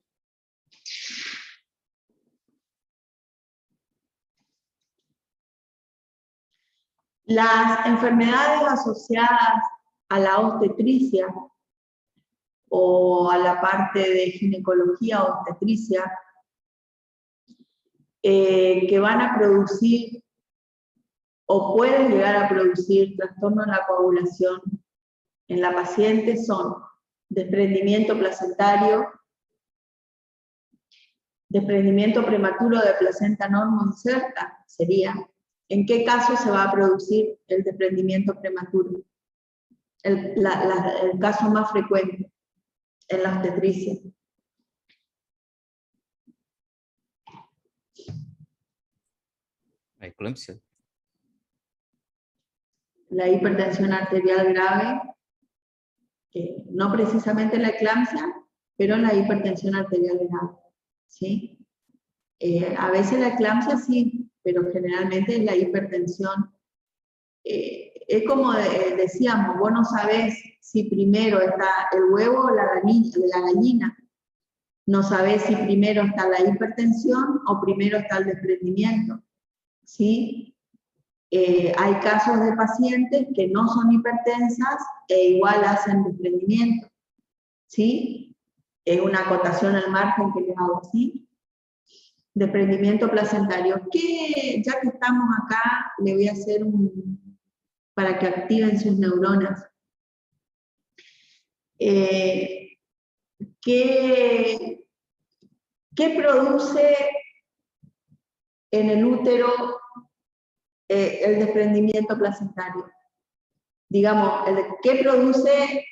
Las enfermedades asociadas a la obstetricia o a la parte de ginecología o obstetricia, que van a producir o pueden llegar a producir trastorno en la coagulación en la paciente son desprendimiento placentario, desprendimiento prematuro de placenta normoinserta, sería. ¿En qué caso se va a producir el desprendimiento prematuro? El caso más frecuente en la obstetricia. Eclampsia. la hipertensión arterial grave, no precisamente la eclampsia, pero la hipertensión arterial grave, ¿sí? A veces la eclampsia sí, pero generalmente es la hipertensión. Es como decíamos, vos no sabés si primero está el huevo o la gallina. No sabés si primero está la hipertensión o primero está el desprendimiento, ¿sí? Hay casos de pacientes que no son hipertensas e igual hacen desprendimiento, ¿sí? Es una acotación al margen que les hago así. Desprendimiento placentario. Que ya que estamos acá, le voy a hacer para que activen sus neuronas. ¿Qué produce en el útero el desprendimiento placentario? Digamos, ¿qué produce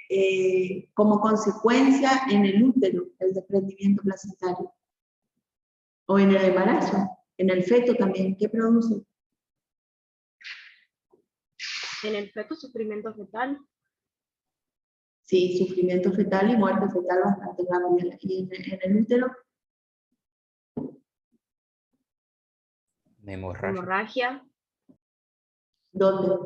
como consecuencia en el útero el desprendimiento placentario? O en el embarazo, en el feto también, ¿qué produce? En el feto, sufrimiento fetal. Sí, sufrimiento fetal y muerte fetal bastante rápida. ¿Y en el útero? Hemorragia. ¿Dónde?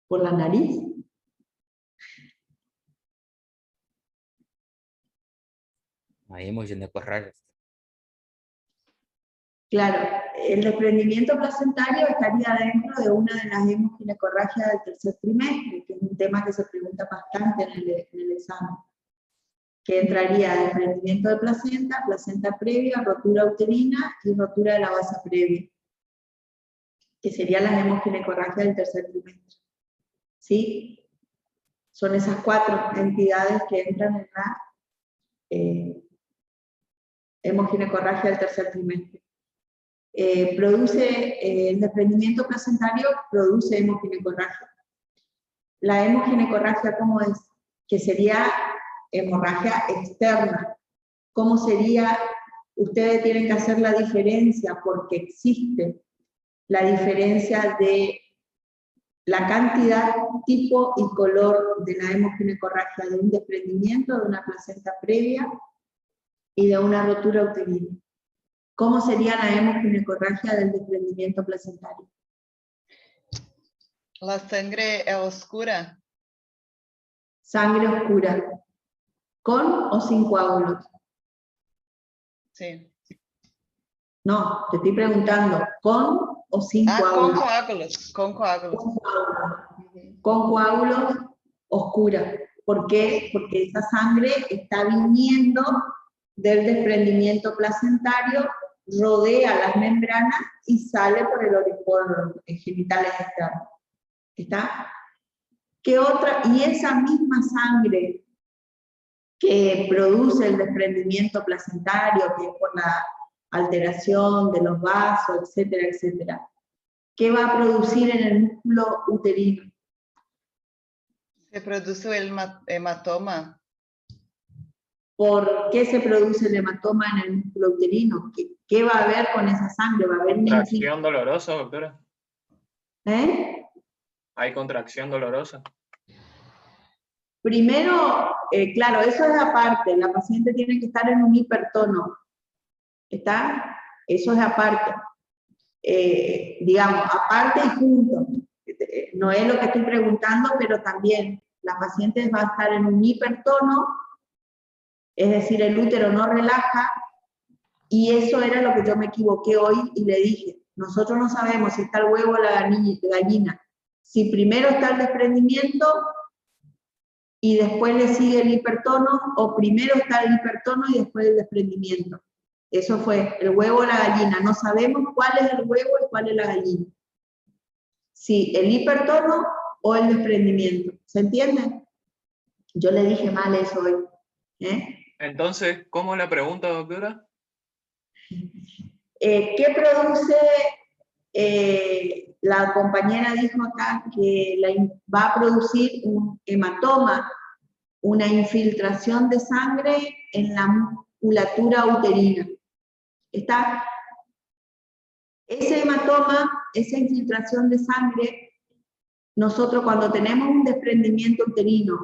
¿Por la nariz? Ahí hemos ginecorragias. Claro, el desprendimiento placentario estaría dentro de una de las hemoginecorragias del tercer trimestre, que es un tema que se pregunta bastante en el examen. Que entraría desprendimiento de placenta, placenta previa, rotura uterina y rotura de la base previa, que serían las hemoginecorragias del tercer trimestre. ¿Sí? Son esas 4 entidades que entran en la hemoginecorragia del tercer trimestre. El desprendimiento placentario produce hemoginecorragia. La hemoginecorragia, ¿cómo es? Que sería hemorragia externa. ¿Cómo sería? Ustedes tienen que hacer la diferencia, porque existe la diferencia de la cantidad, tipo y color de la hemoginecorragia de un desprendimiento de una placenta previa y de una rotura uterina. ¿Cómo sería la hemoginecorragia del desprendimiento placentario? La sangre es oscura. Sangre oscura. ¿Con o sin coágulos? Sí. No, te estoy preguntando, ¿con o sin coágulos? Con coágulos. Con coágulos. Con coágulos oscura. ¿Por qué? Porque esa sangre está viniendo del desprendimiento placentario, rodea las membranas y sale por genitales externos. ¿Está? ¿Qué otra? Y esa misma sangre que produce el desprendimiento placentario, que es por la alteración de los vasos, etcétera, etcétera, ¿qué va a producir en el músculo uterino? Se produce el hematoma. ¿Por qué se produce el hematoma en el músculo uterino? ¿Qué va a haber con esa sangre? ¿Va a haber Contracción dolorosa, doctora. ¿Hay contracción dolorosa? Primero, claro, eso es aparte. La paciente tiene que estar en un hipertono. ¿Está? Eso es aparte. Digamos, aparte y junto. No es lo que estoy preguntando, pero también la paciente va a estar en un hipertono, es decir, el útero no relaja, y eso era lo que yo me equivoqué hoy y le dije, nosotros no sabemos si está el huevo o la gallina, si primero está el desprendimiento y después le sigue el hipertono, o primero está el hipertono y después el desprendimiento. Eso fue el huevo o la gallina, no sabemos cuál es el huevo y cuál es la gallina. Si el hipertono o el desprendimiento, ¿se entiende? Yo le dije mal eso hoy. Entonces, ¿cómo la pregunta, doctora? ¿Qué produce? La compañera dijo acá que va a producir un hematoma, una infiltración de sangre en la musculatura uterina. ¿Está? Ese hematoma, esa infiltración de sangre, nosotros cuando tenemos un desprendimiento uterino,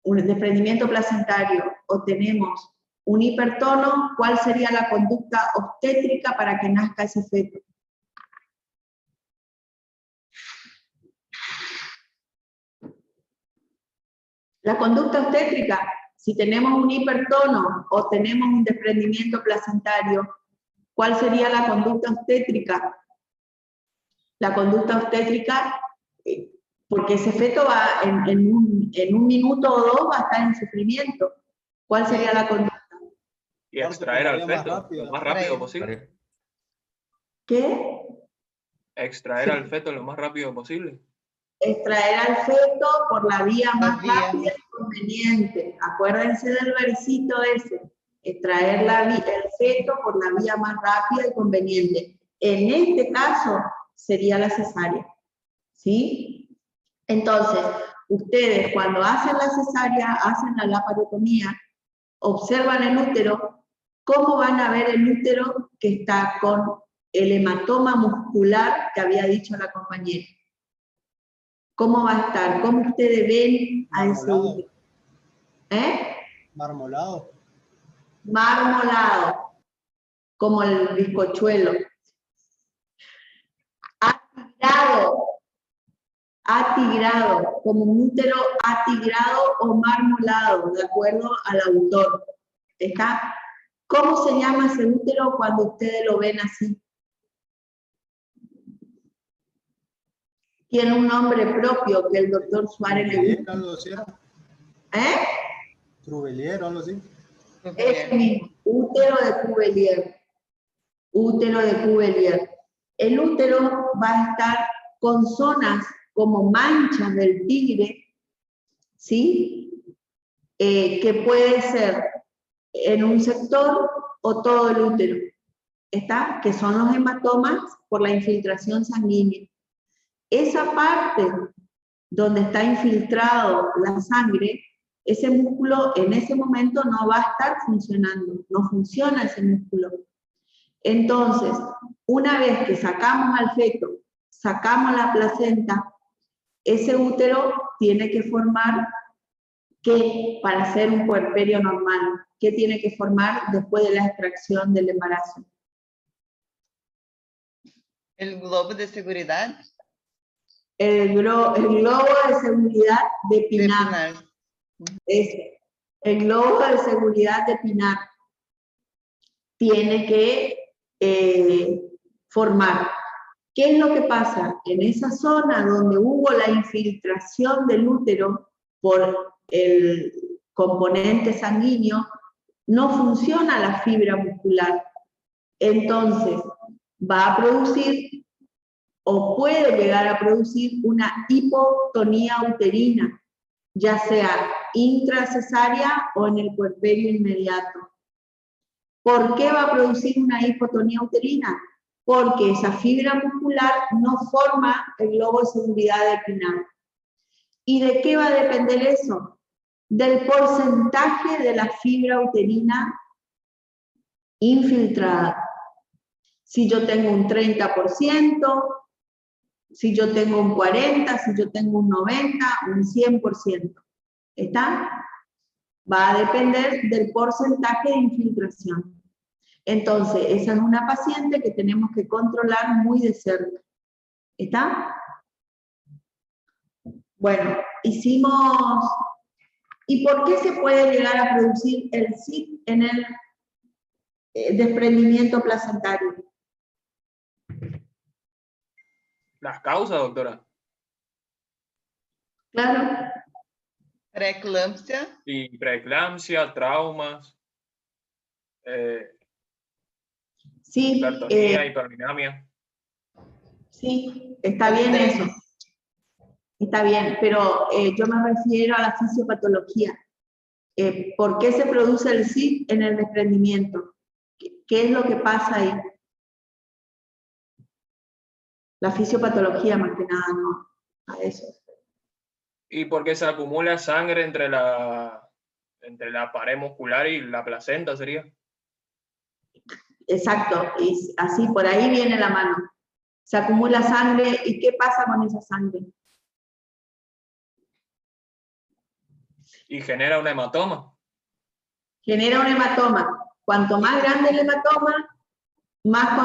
un desprendimiento placentario o tenemos un hipertono, ¿cuál sería la conducta obstétrica para que nazca ese feto? La conducta obstétrica, si tenemos un hipertono o tenemos un desprendimiento placentario, ¿cuál sería la conducta obstétrica? La conducta obstétrica, porque ese feto va en un minuto o dos va a estar en sufrimiento. ¿Cuál sería la conducta? Y extraer al feto lo más rápido posible. ¿Qué? Extraer al feto lo más rápido posible. Extraer al feto por la vía más rápida y conveniente. Acuérdense del versito ese. Extraer el feto por la vía más rápida y conveniente. En este caso sería la cesárea. ¿Sí? Entonces, ustedes cuando hacen la cesárea, hacen la laparotomía, observan el útero, ¿cómo van a ver el útero que está con el hematoma muscular que había dicho la compañera? ¿Cómo va a estar? ¿Cómo ustedes ven a ese útero? Marmolado. Marmolado, como el bizcochuelo. Atigrado, como un útero atigrado o marmolado, de acuerdo al autor. ¿Está? ¿Cómo se llama ese útero cuando ustedes lo ven así? Tiene un nombre propio que el doctor Suárez le gusta. Trubelier, algo así. Es mi útero de Cuvier. Útero de Cuvier. El útero va a estar con zonas como manchas del tigre, ¿sí? Que puede ser en un sector o todo el útero, ¿está? Que son los hematomas por la infiltración sanguínea. Esa parte donde está infiltrado la sangre, ese músculo en ese momento no va a estar funcionando, no funciona ese músculo. Entonces, una vez que sacamos al feto, sacamos la placenta, ese útero tiene que formar, ¿qué? Para ser un puerperio normal, ¿qué tiene que formar después de la extracción del embarazo? El globo de seguridad. El globo de seguridad de Pinar. Ese. El globo de seguridad de Pinar tiene que formar. ¿Qué es lo que pasa? En esa zona donde hubo la infiltración del útero por el componente sanguíneo, no funciona la fibra muscular. Entonces, va a producir o puede llegar a producir una hipotonía uterina, ya sea intracesárea o en el puerperio inmediato. ¿Por qué va a producir una hipotonía uterina? Porque esa fibra muscular no forma el globo de seguridad de Pinar. ¿Y de qué va a depender eso? Del porcentaje de la fibra uterina infiltrada. Si yo tengo un 30%, si yo tengo un 40%, si yo tengo un 90%, un 100%. ¿Está? Va a depender del porcentaje de infiltración. Entonces, esa es una paciente que tenemos que controlar muy de cerca. ¿Está? Bueno, hicimos... ¿Y por qué se puede llegar a producir el SIP en el desprendimiento placentario? Las causas, doctora. Claro. Preeclampsia. Y preeclampsia, traumas, Sí, hipertonía, hiperdinamia. sí, está bien eso. Está bien, pero yo me refiero a la fisiopatología. ¿Por qué se produce el SIP en el desprendimiento? ¿Qué es lo que pasa ahí? La fisiopatología más que nada, ¿no? A eso. Y porque se acumula sangre entre la pared muscular y la placenta, ¿sería? Exacto, y así por ahí viene la mano. Se acumula sangre, ¿y qué pasa con esa sangre? Y genera un hematoma. Genera un hematoma. Cuanto más grande el hematoma, más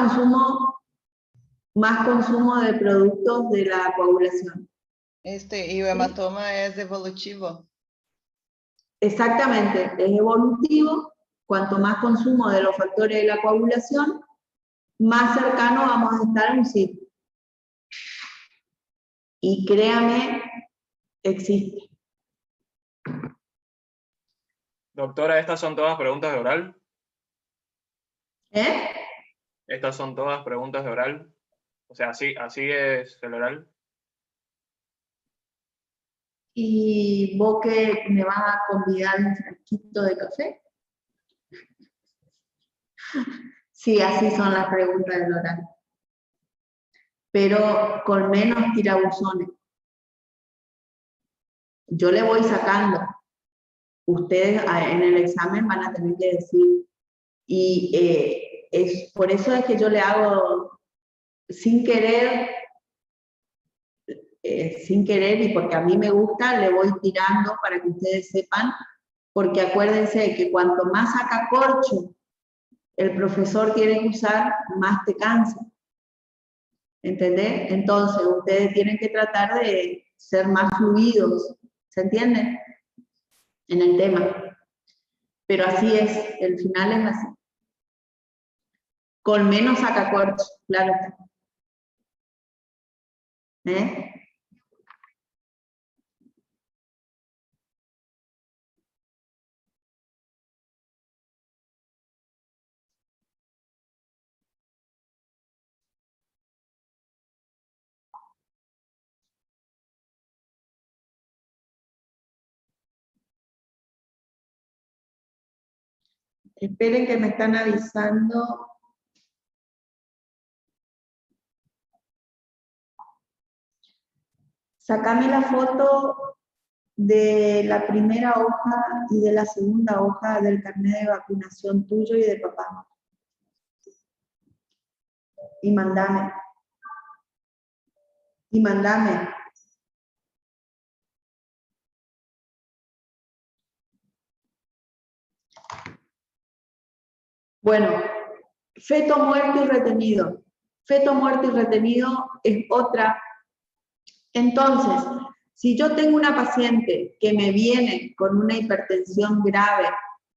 consumo de productos de la coagulación. Y el hematoma es evolutivo. Exactamente, es evolutivo. Cuanto más consumo de los factores de la coagulación, más cercano vamos a estar a un sitio. Y créame, existe. Doctora, ¿estas son todas preguntas de oral? ¿Eh? ¿Estas son todas preguntas de oral? O sea, así es el oral. ¿Y vos que me vas a convidar un frasquito de café? Sí, así son las preguntas del oral. Pero con menos tirabuzones. Yo le voy sacando. Ustedes en el examen van a tener que decir. Y por eso es que yo le hago sin querer y porque a mí me gusta, le voy tirando para que ustedes sepan, porque acuérdense que cuanto más saca corcho el profesor tiene que usar, más te cansa. ¿Entendés? Entonces, ustedes tienen que tratar de ser más fluidos, ¿se entiende? En el tema. Pero así es, el final es así. Con menos saca corcho, claro está. ¿Eh? Esperen que me están avisando. Sácame la foto de la primera hoja y de la segunda hoja del carnet de vacunación tuyo y de papá. Y mandame. Y mandame. Bueno, feto muerto y retenido. Feto muerto y retenido es otra. Entonces, si yo tengo una paciente que me viene con una hipertensión grave,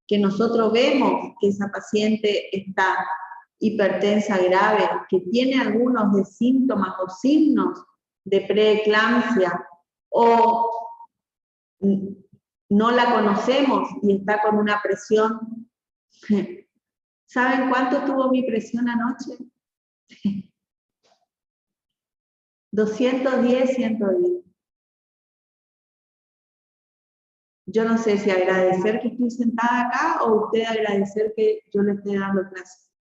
que nosotros vemos que esa paciente está hipertensa grave, que tiene algunos de síntomas o signos de preeclampsia, o no la conocemos y está con una presión. ¿Saben cuánto tuvo mi presión anoche? 210, 110. Yo no sé si agradecer que estoy sentada acá o usted agradecer que yo le esté dando clases.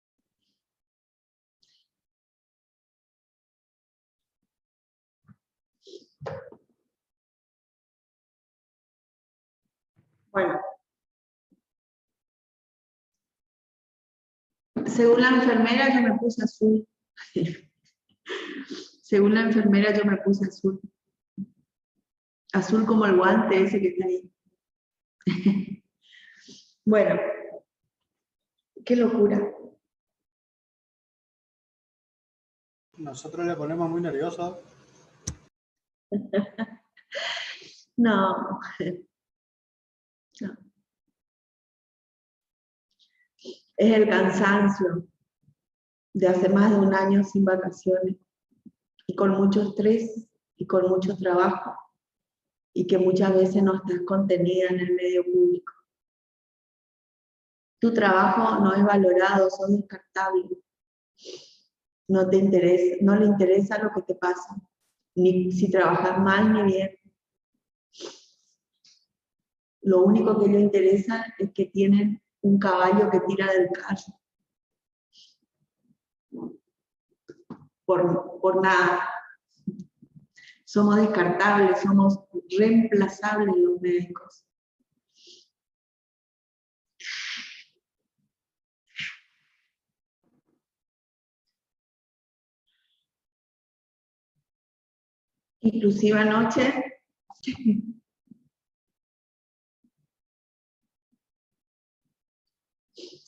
Bueno. Según la enfermera yo me puse azul. Según la enfermera yo me puse azul. Azul como el guante ese que está ahí. Bueno, qué locura. Nosotros le ponemos muy nervioso. No. No. Es el cansancio de hace más de un año sin vacaciones y con mucho estrés y con mucho trabajo y que muchas veces no estás contenida en el medio público. Tu trabajo no es valorado, sos descartable. No te interesa, no le interesa lo que te pasa, ni si trabajas mal ni bien. Lo único que le interesa es que tienen un caballo que tira del carro. Por nada. Somos descartables, somos reemplazables los médicos. Inclusive anoche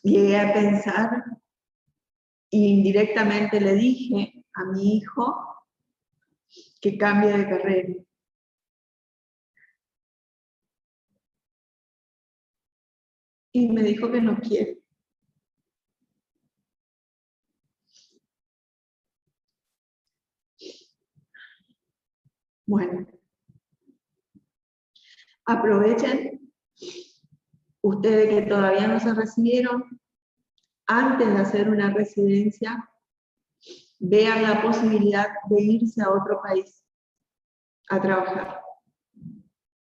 llegué a pensar y indirectamente le dije a mi hijo que cambie de carrera. Y me dijo que no quiere. Bueno, aprovechen ustedes que todavía no se recibieron, antes de hacer una residencia, vean la posibilidad de irse a otro país a trabajar.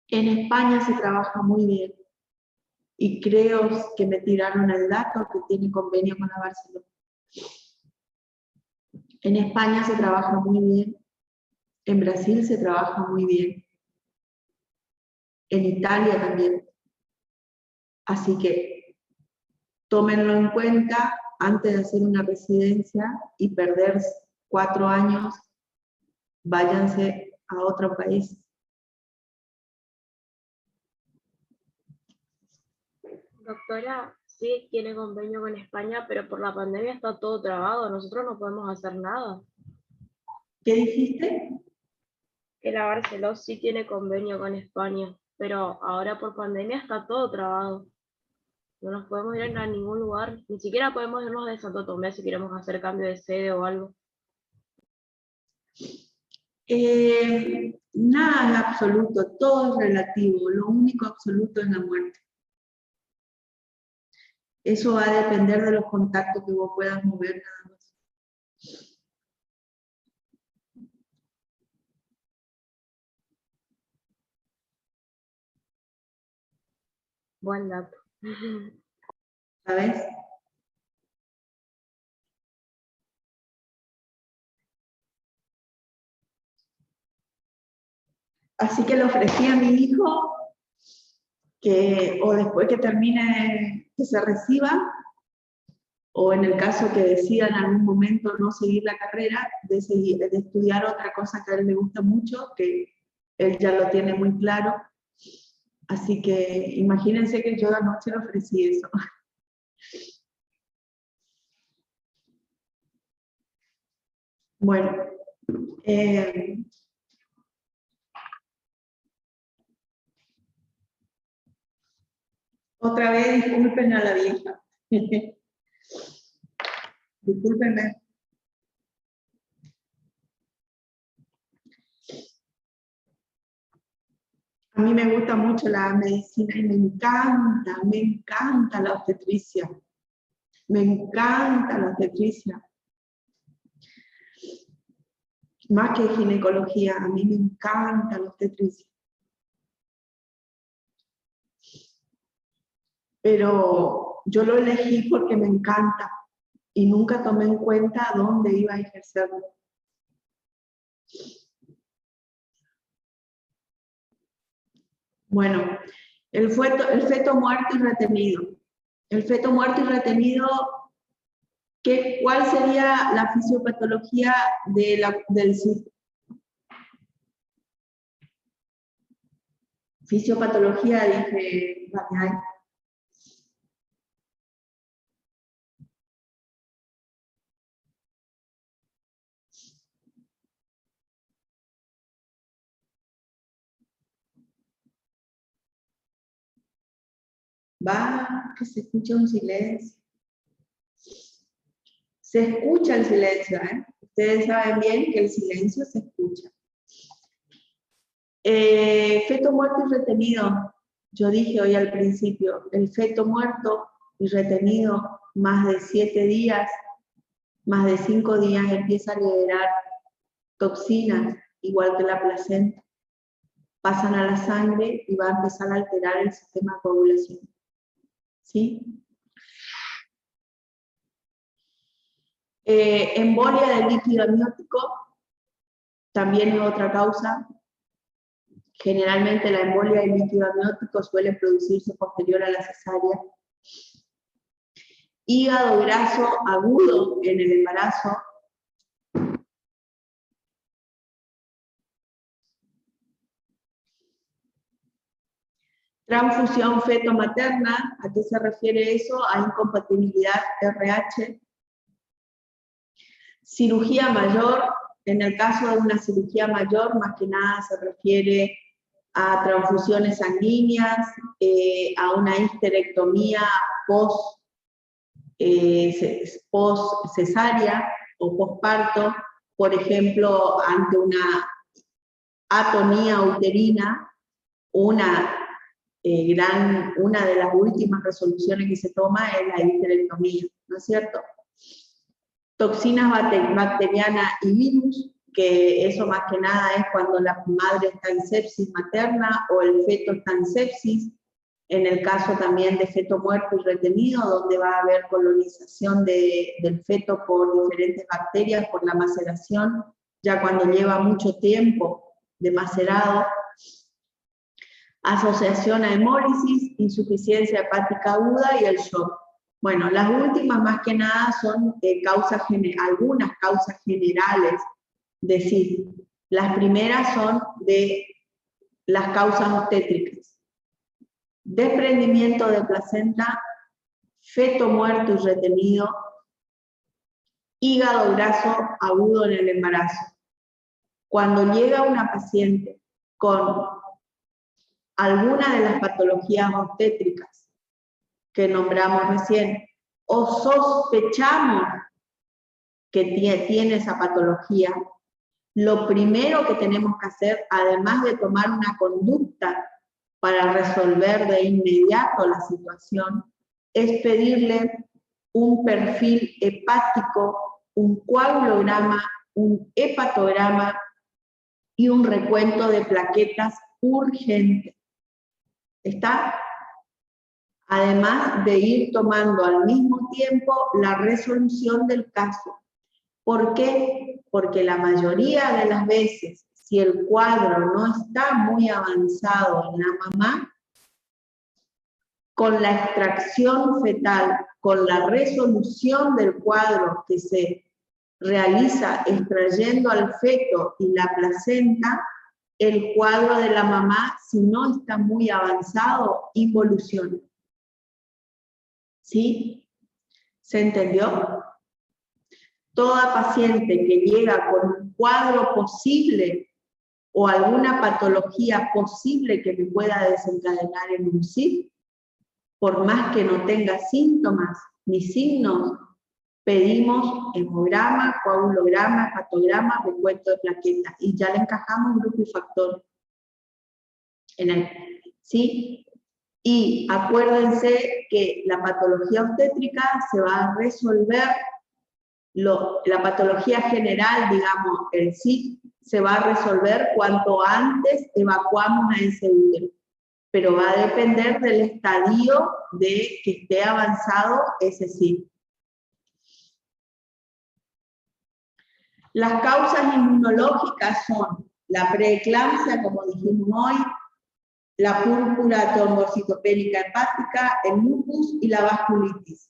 En España se trabaja muy bien y creo que me tiraron el dato que tiene convenio con la Barcelona. En España se trabaja muy bien, en Brasil se trabaja muy bien, en Italia también. Así que tómenlo en cuenta antes de hacer una residencia y perder 4 años, váyanse a otro país. Doctora, sí, tiene convenio con España, pero por la pandemia está todo trabado, nosotros no podemos hacer nada. ¿Qué dijiste? Que la Barceló sí tiene convenio con España, pero ahora por pandemia está todo trabado. No nos podemos ir a ningún lugar, ni siquiera podemos irnos de Santo Tomé si queremos hacer cambio de sede o algo. Nada es absoluto, todo es relativo, lo único absoluto es la muerte. Eso va a depender de los contactos que vos puedas mover nada más. Buen dato. ¿Sabes? Así que le ofrecí a mi hijo que, o después que termine, que se reciba, o en el caso que decida en algún momento no seguir la carrera, de estudiar otra cosa que a él le gusta mucho, que él ya lo tiene muy claro. Así que imagínense que yo anoche le ofrecí eso. Bueno, otra vez disculpen a la vieja. Discúlpenme. A mí me gusta mucho la medicina y me encanta la obstetricia. Me encanta la obstetricia. Más que ginecología, a mí me encanta la obstetricia. Pero yo lo elegí porque me encanta y nunca tomé en cuenta dónde iba a ejercerlo. Bueno, el feto muerto y retenido. El feto muerto y retenido, ¿cuál sería la fisiopatología del cisto? Fisiopatología, dije, vaginal. Va, que se escucha un silencio. Se escucha el silencio, ¿eh? Ustedes saben bien que el silencio se escucha. Feto muerto y retenido. Yo dije hoy al principio, el feto muerto y retenido más de 7 días, más de 5 días empieza a liberar toxinas, igual que la placenta. Pasan a la sangre y va a empezar a alterar el sistema de coagulación. ¿Sí? Embolia del líquido amniótico también es otra causa. Generalmente la embolia del líquido amniótico suele producirse posterior a la cesárea. Hígado graso agudo en el embarazo. Transfusión feto-materna, ¿a qué se refiere eso? A incompatibilidad RH. Cirugía mayor, en el caso de una cirugía mayor, más que nada se refiere a transfusiones sanguíneas, a una histerectomía post cesárea o posparto, por ejemplo, ante una atonía uterina, una de las últimas resoluciones que se toma es la histerectomía, ¿no es cierto? Toxinas bacterianas y virus, que eso más que nada es cuando la madre está en sepsis materna o el feto está en sepsis, en el caso también de feto muerto y retenido, donde va a haber colonización del feto por diferentes bacterias, por la maceración, ya cuando lleva mucho tiempo de macerado. Asociación a hemólisis, insuficiencia hepática aguda y el shock. Bueno, las últimas más que nada son algunas causas generales, es decir, las primeras son de las causas obstétricas. Desprendimiento de placenta, feto muerto y retenido, hígado graso agudo en el embarazo. Cuando llega una paciente con alguna de las patologías obstétricas que nombramos recién, o sospechamos que tiene esa patología, lo primero que tenemos que hacer, además de tomar una conducta para resolver de inmediato la situación, es pedirle un perfil hepático, un coagulograma, un hepatograma y un recuento de plaquetas urgente. ¿Está? Además de ir tomando al mismo tiempo la resolución del caso. ¿Por qué? Porque la mayoría de las veces, si el cuadro no está muy avanzado en la mamá, con la extracción fetal, con la resolución del cuadro que se realiza extrayendo al feto y la placenta, el cuadro de la mamá, si no está muy avanzado, involuciona. ¿Sí? ¿Se entendió? Toda paciente que llega con un cuadro posible o alguna patología posible que me pueda desencadenar en un SIF, por más que no tenga síntomas ni signos, pedimos hemograma, coagulograma, hepatograma, recuento de plaquetas y ya le encajamos grupo y factor. ¿Sí? Y acuérdense que la patología obstétrica se va a resolver, la patología general, digamos, el SIF, se va a resolver cuanto antes evacuamos a ese útero. Pero va a depender del estadio de que esté avanzado ese SIF. Las causas inmunológicas son la preeclampsia, como dijimos hoy, la púrpura trombocitopénica hepática, el lupus y la vasculitis.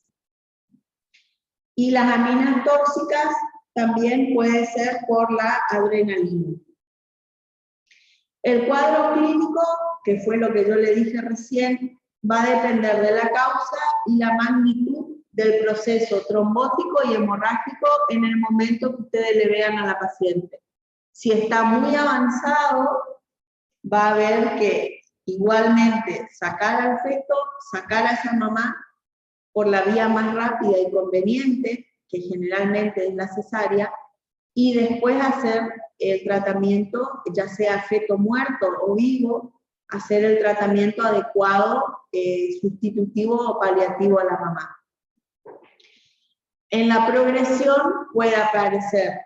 Y las aminas tóxicas también puede ser por la adrenalina. El cuadro clínico, que fue lo que yo le dije recién, va a depender de la causa y la magnitud del proceso trombótico y hemorrágico en el momento que ustedes le vean a la paciente. Si está muy avanzado, va a haber que igualmente sacar al feto, sacar a esa mamá por la vía más rápida y conveniente, que generalmente es la cesárea, y después hacer el tratamiento, ya sea feto muerto o vivo, hacer el tratamiento adecuado, sustitutivo o paliativo a la mamá. En la progresión puede aparecer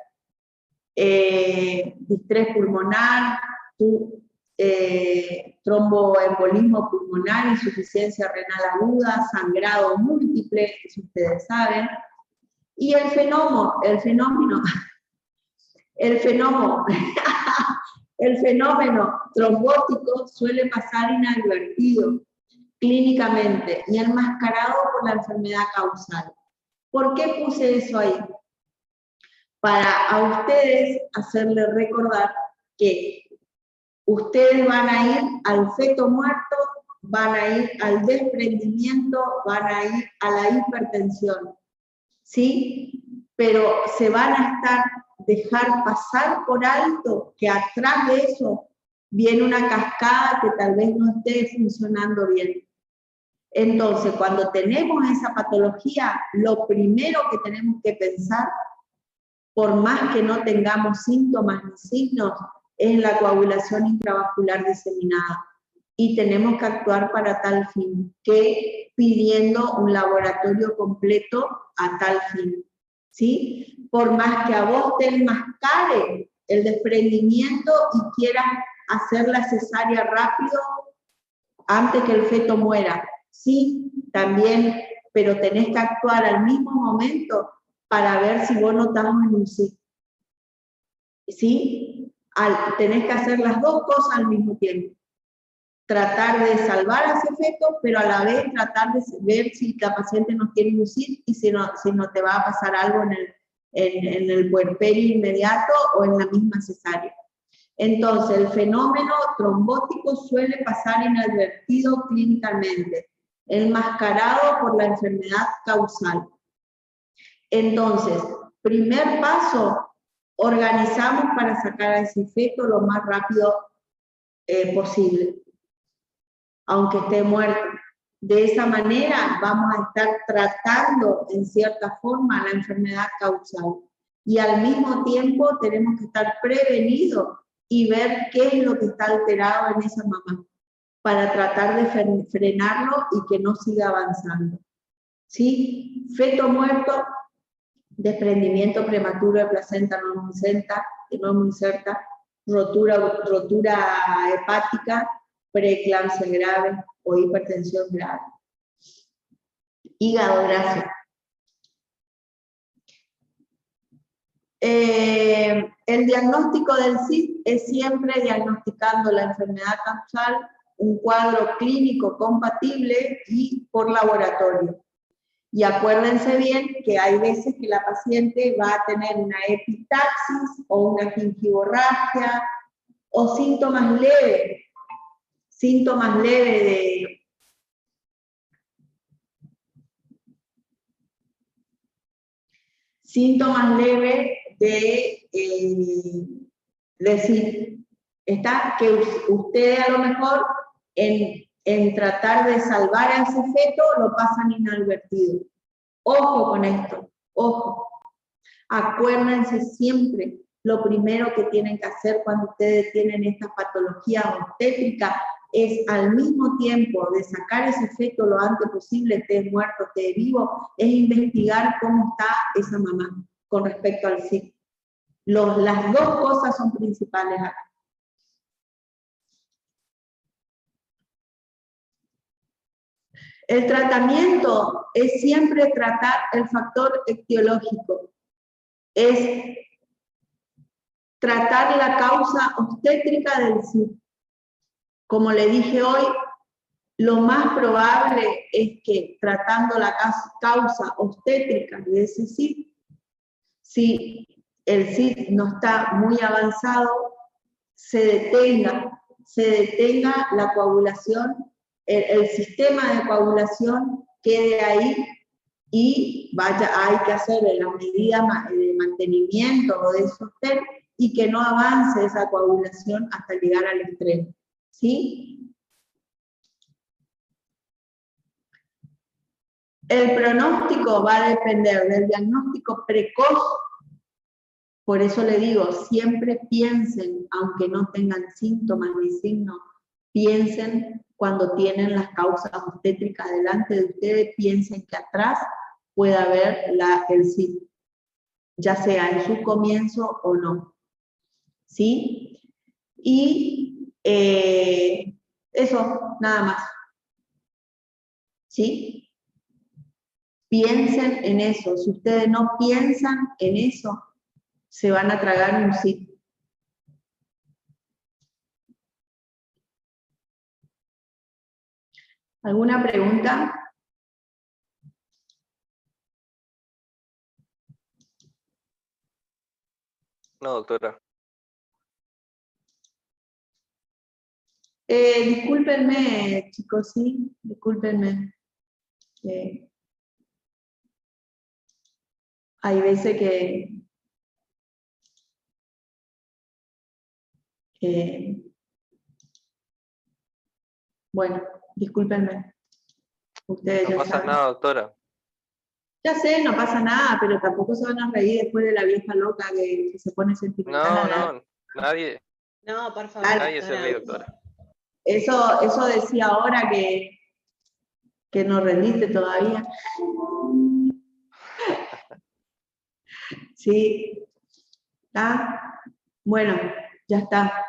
distrés pulmonar, tromboembolismo pulmonar, insuficiencia renal aguda, sangrado múltiple, eso ustedes saben. Y el fenómeno trombótico suele pasar inadvertido clínicamente y enmascarado por la enfermedad causal. ¿Por qué puse eso ahí? Para a ustedes hacerles recordar que ustedes van a ir al feto muerto van a ir al desprendimiento, van a ir a la hipertensión, ¿sí? Pero se van a dejar pasar por alto que atrás de eso viene una cascada que tal vez no esté funcionando bien. Entonces, cuando tenemos esa patología, lo primero que tenemos que pensar, por más que no tengamos síntomas ni signos, es la coagulación intravascular diseminada. Y tenemos que actuar para tal fin, que pidiendo un laboratorio completo a tal fin, ¿sí? Por más que a vos te enmascare el desprendimiento y quieras hacer la cesárea rápido antes que el feto muera, sí, también, pero tenés que actuar al mismo momento para ver si vos no estás en un sí. ¿Sí? Tenés que hacer las dos cosas al mismo tiempo. Tratar de salvar a ese feto, pero a la vez tratar de ver si la paciente no quiere inducir y si no te va a pasar algo en el puerperio inmediato o en la misma cesárea. Entonces, el fenómeno trombótico suele pasar inadvertido clínicamente, enmascarado por la enfermedad causal. Entonces, primer paso, organizamos para sacar a ese feto lo más rápido posible, aunque esté muerto. De esa manera vamos a estar tratando en cierta forma la enfermedad causal. Y al mismo tiempo tenemos que estar prevenidos y ver qué es lo que está alterado en esa mamá, para tratar de frenarlo y que no siga avanzando. ¿Sí? Feto muerto, desprendimiento prematuro de placenta no inserta, rotura hepática, preeclampsia grave o hipertensión grave. Hígado graso. El diagnóstico del SID es siempre diagnosticando la enfermedad causal, un cuadro clínico compatible y por laboratorio. Y acuérdense bien que hay veces que la paciente va a tener una epitaxis o una gingivorragia o síntomas leves de decir, que usted a lo mejor en tratar de salvar a ese feto lo pasan inadvertido. Ojo con esto, ojo. Acuérdense siempre, lo primero que tienen que hacer cuando ustedes tienen esta patología obstétrica es al mismo tiempo de sacar ese feto lo antes posible, esté muerto, esté vivo, es investigar cómo está esa mamá con respecto al SID. Las dos cosas son principales acá. El tratamiento es siempre tratar el factor etiológico, es tratar la causa obstétrica del SID. Como le dije hoy, lo más probable es que tratando la causa obstétrica de ese SID, si el SID no está muy avanzado, se detenga la coagulación, el sistema de coagulación quede ahí y hay que hacer la medida de mantenimiento o de sostén y que no avance esa coagulación hasta llegar al extremo. ¿Sí? El pronóstico va a depender del diagnóstico precoz. Por eso le digo, siempre piensen, aunque no tengan síntomas ni signos, piensen cuando tienen las causas obstétricas delante de ustedes, piensen que atrás puede haber el SID, ya sea en su comienzo o no. ¿Sí? Y eso, nada más. ¿Sí? Piensen en eso. Si ustedes no piensan en eso, se van a tragar un SID. ¿Alguna pregunta? No, doctora. Discúlpenme, chicos, sí, discúlpenme. Hay veces que bueno, discúlpenme. Ustedes No ya pasa saben. nada, doctora. Ya sé, no pasa nada, pero tampoco se van a reír después de la vieja loca que se pone sentimental. No, nadie No, por favor, se doctora. ríe, doctora. Eso decía ahora que no rendiste todavía. Sí. ¿Está? Bueno, ya está.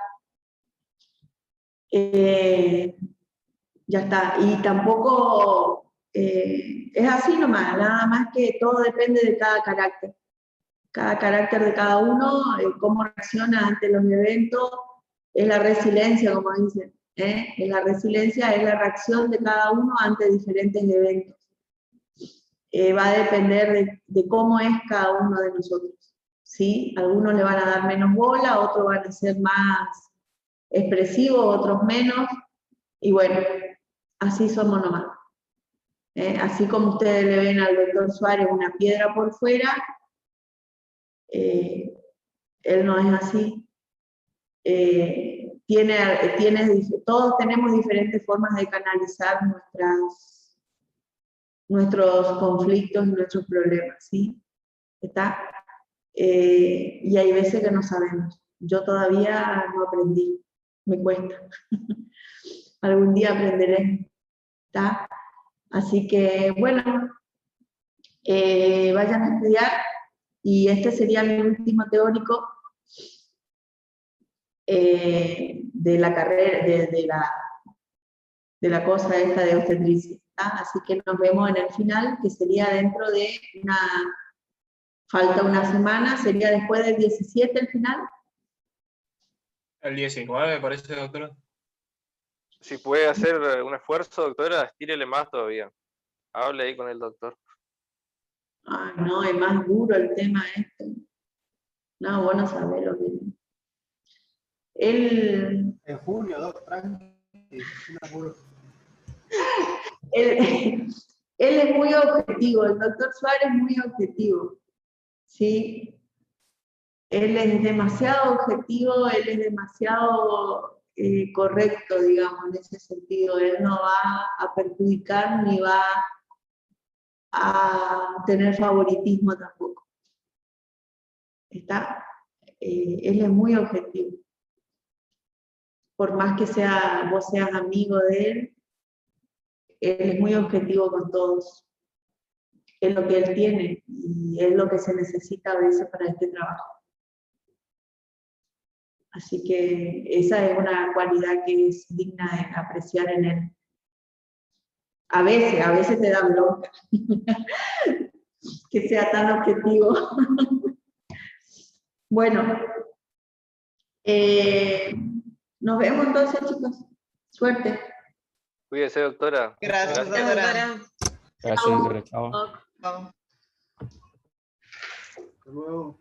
Ya está. Y tampoco es así nomás, nada más que todo depende de cada carácter. Cada carácter de cada uno, cómo reacciona ante los eventos, es la resiliencia, como dicen. Es la resiliencia, es la reacción de cada uno ante diferentes eventos. Va a depender de cómo es cada uno de nosotros. ¿Sí? Algunos le van a dar menos bola, otros van a ser más expresivos, otros menos. Y bueno, así somos nomás. Así como ustedes le ven al doctor Suárez una piedra por fuera, él no es así. Todos tenemos diferentes formas de canalizar nuestros conflictos y nuestros problemas, ¿sí? ¿Está? Y hay veces que no sabemos. Yo todavía no aprendí, me cuesta. Algún día aprenderé, ¿está? Así que, bueno, vayan a estudiar, y este sería mi último teórico de la carrera, de la cosa esta de obstetricia. Así que nos vemos en el final, que sería dentro de falta una semana, sería después del 17 el final. El 19, me parece, doctora. Si puede hacer un esfuerzo, doctora, estírele más todavía. Hable ahí con el doctor. Ay, no, es más duro el tema este. No, vos no sabés lo que... Él En junio, tranqui. él es muy objetivo, el doctor Suárez es muy objetivo, ¿sí? Él es demasiado objetivo, él es demasiado correcto, digamos, en ese sentido. Él no va a perjudicar ni va a tener favoritismo tampoco. ¿Está? Él es muy objetivo. Por más que vos seas amigo de él es muy objetivo con todos. Es lo que él tiene y es lo que se necesita a veces para este trabajo. Así que esa es una cualidad que es digna de apreciar en él. A veces te da bronca que sea tan objetivo. Bueno, nos vemos entonces, chicos. Suerte. Cuídese, doctora. Gracias, Gracias, doctora. doctora. Gracias, doctora. Chao. Vamos. Hasta luego.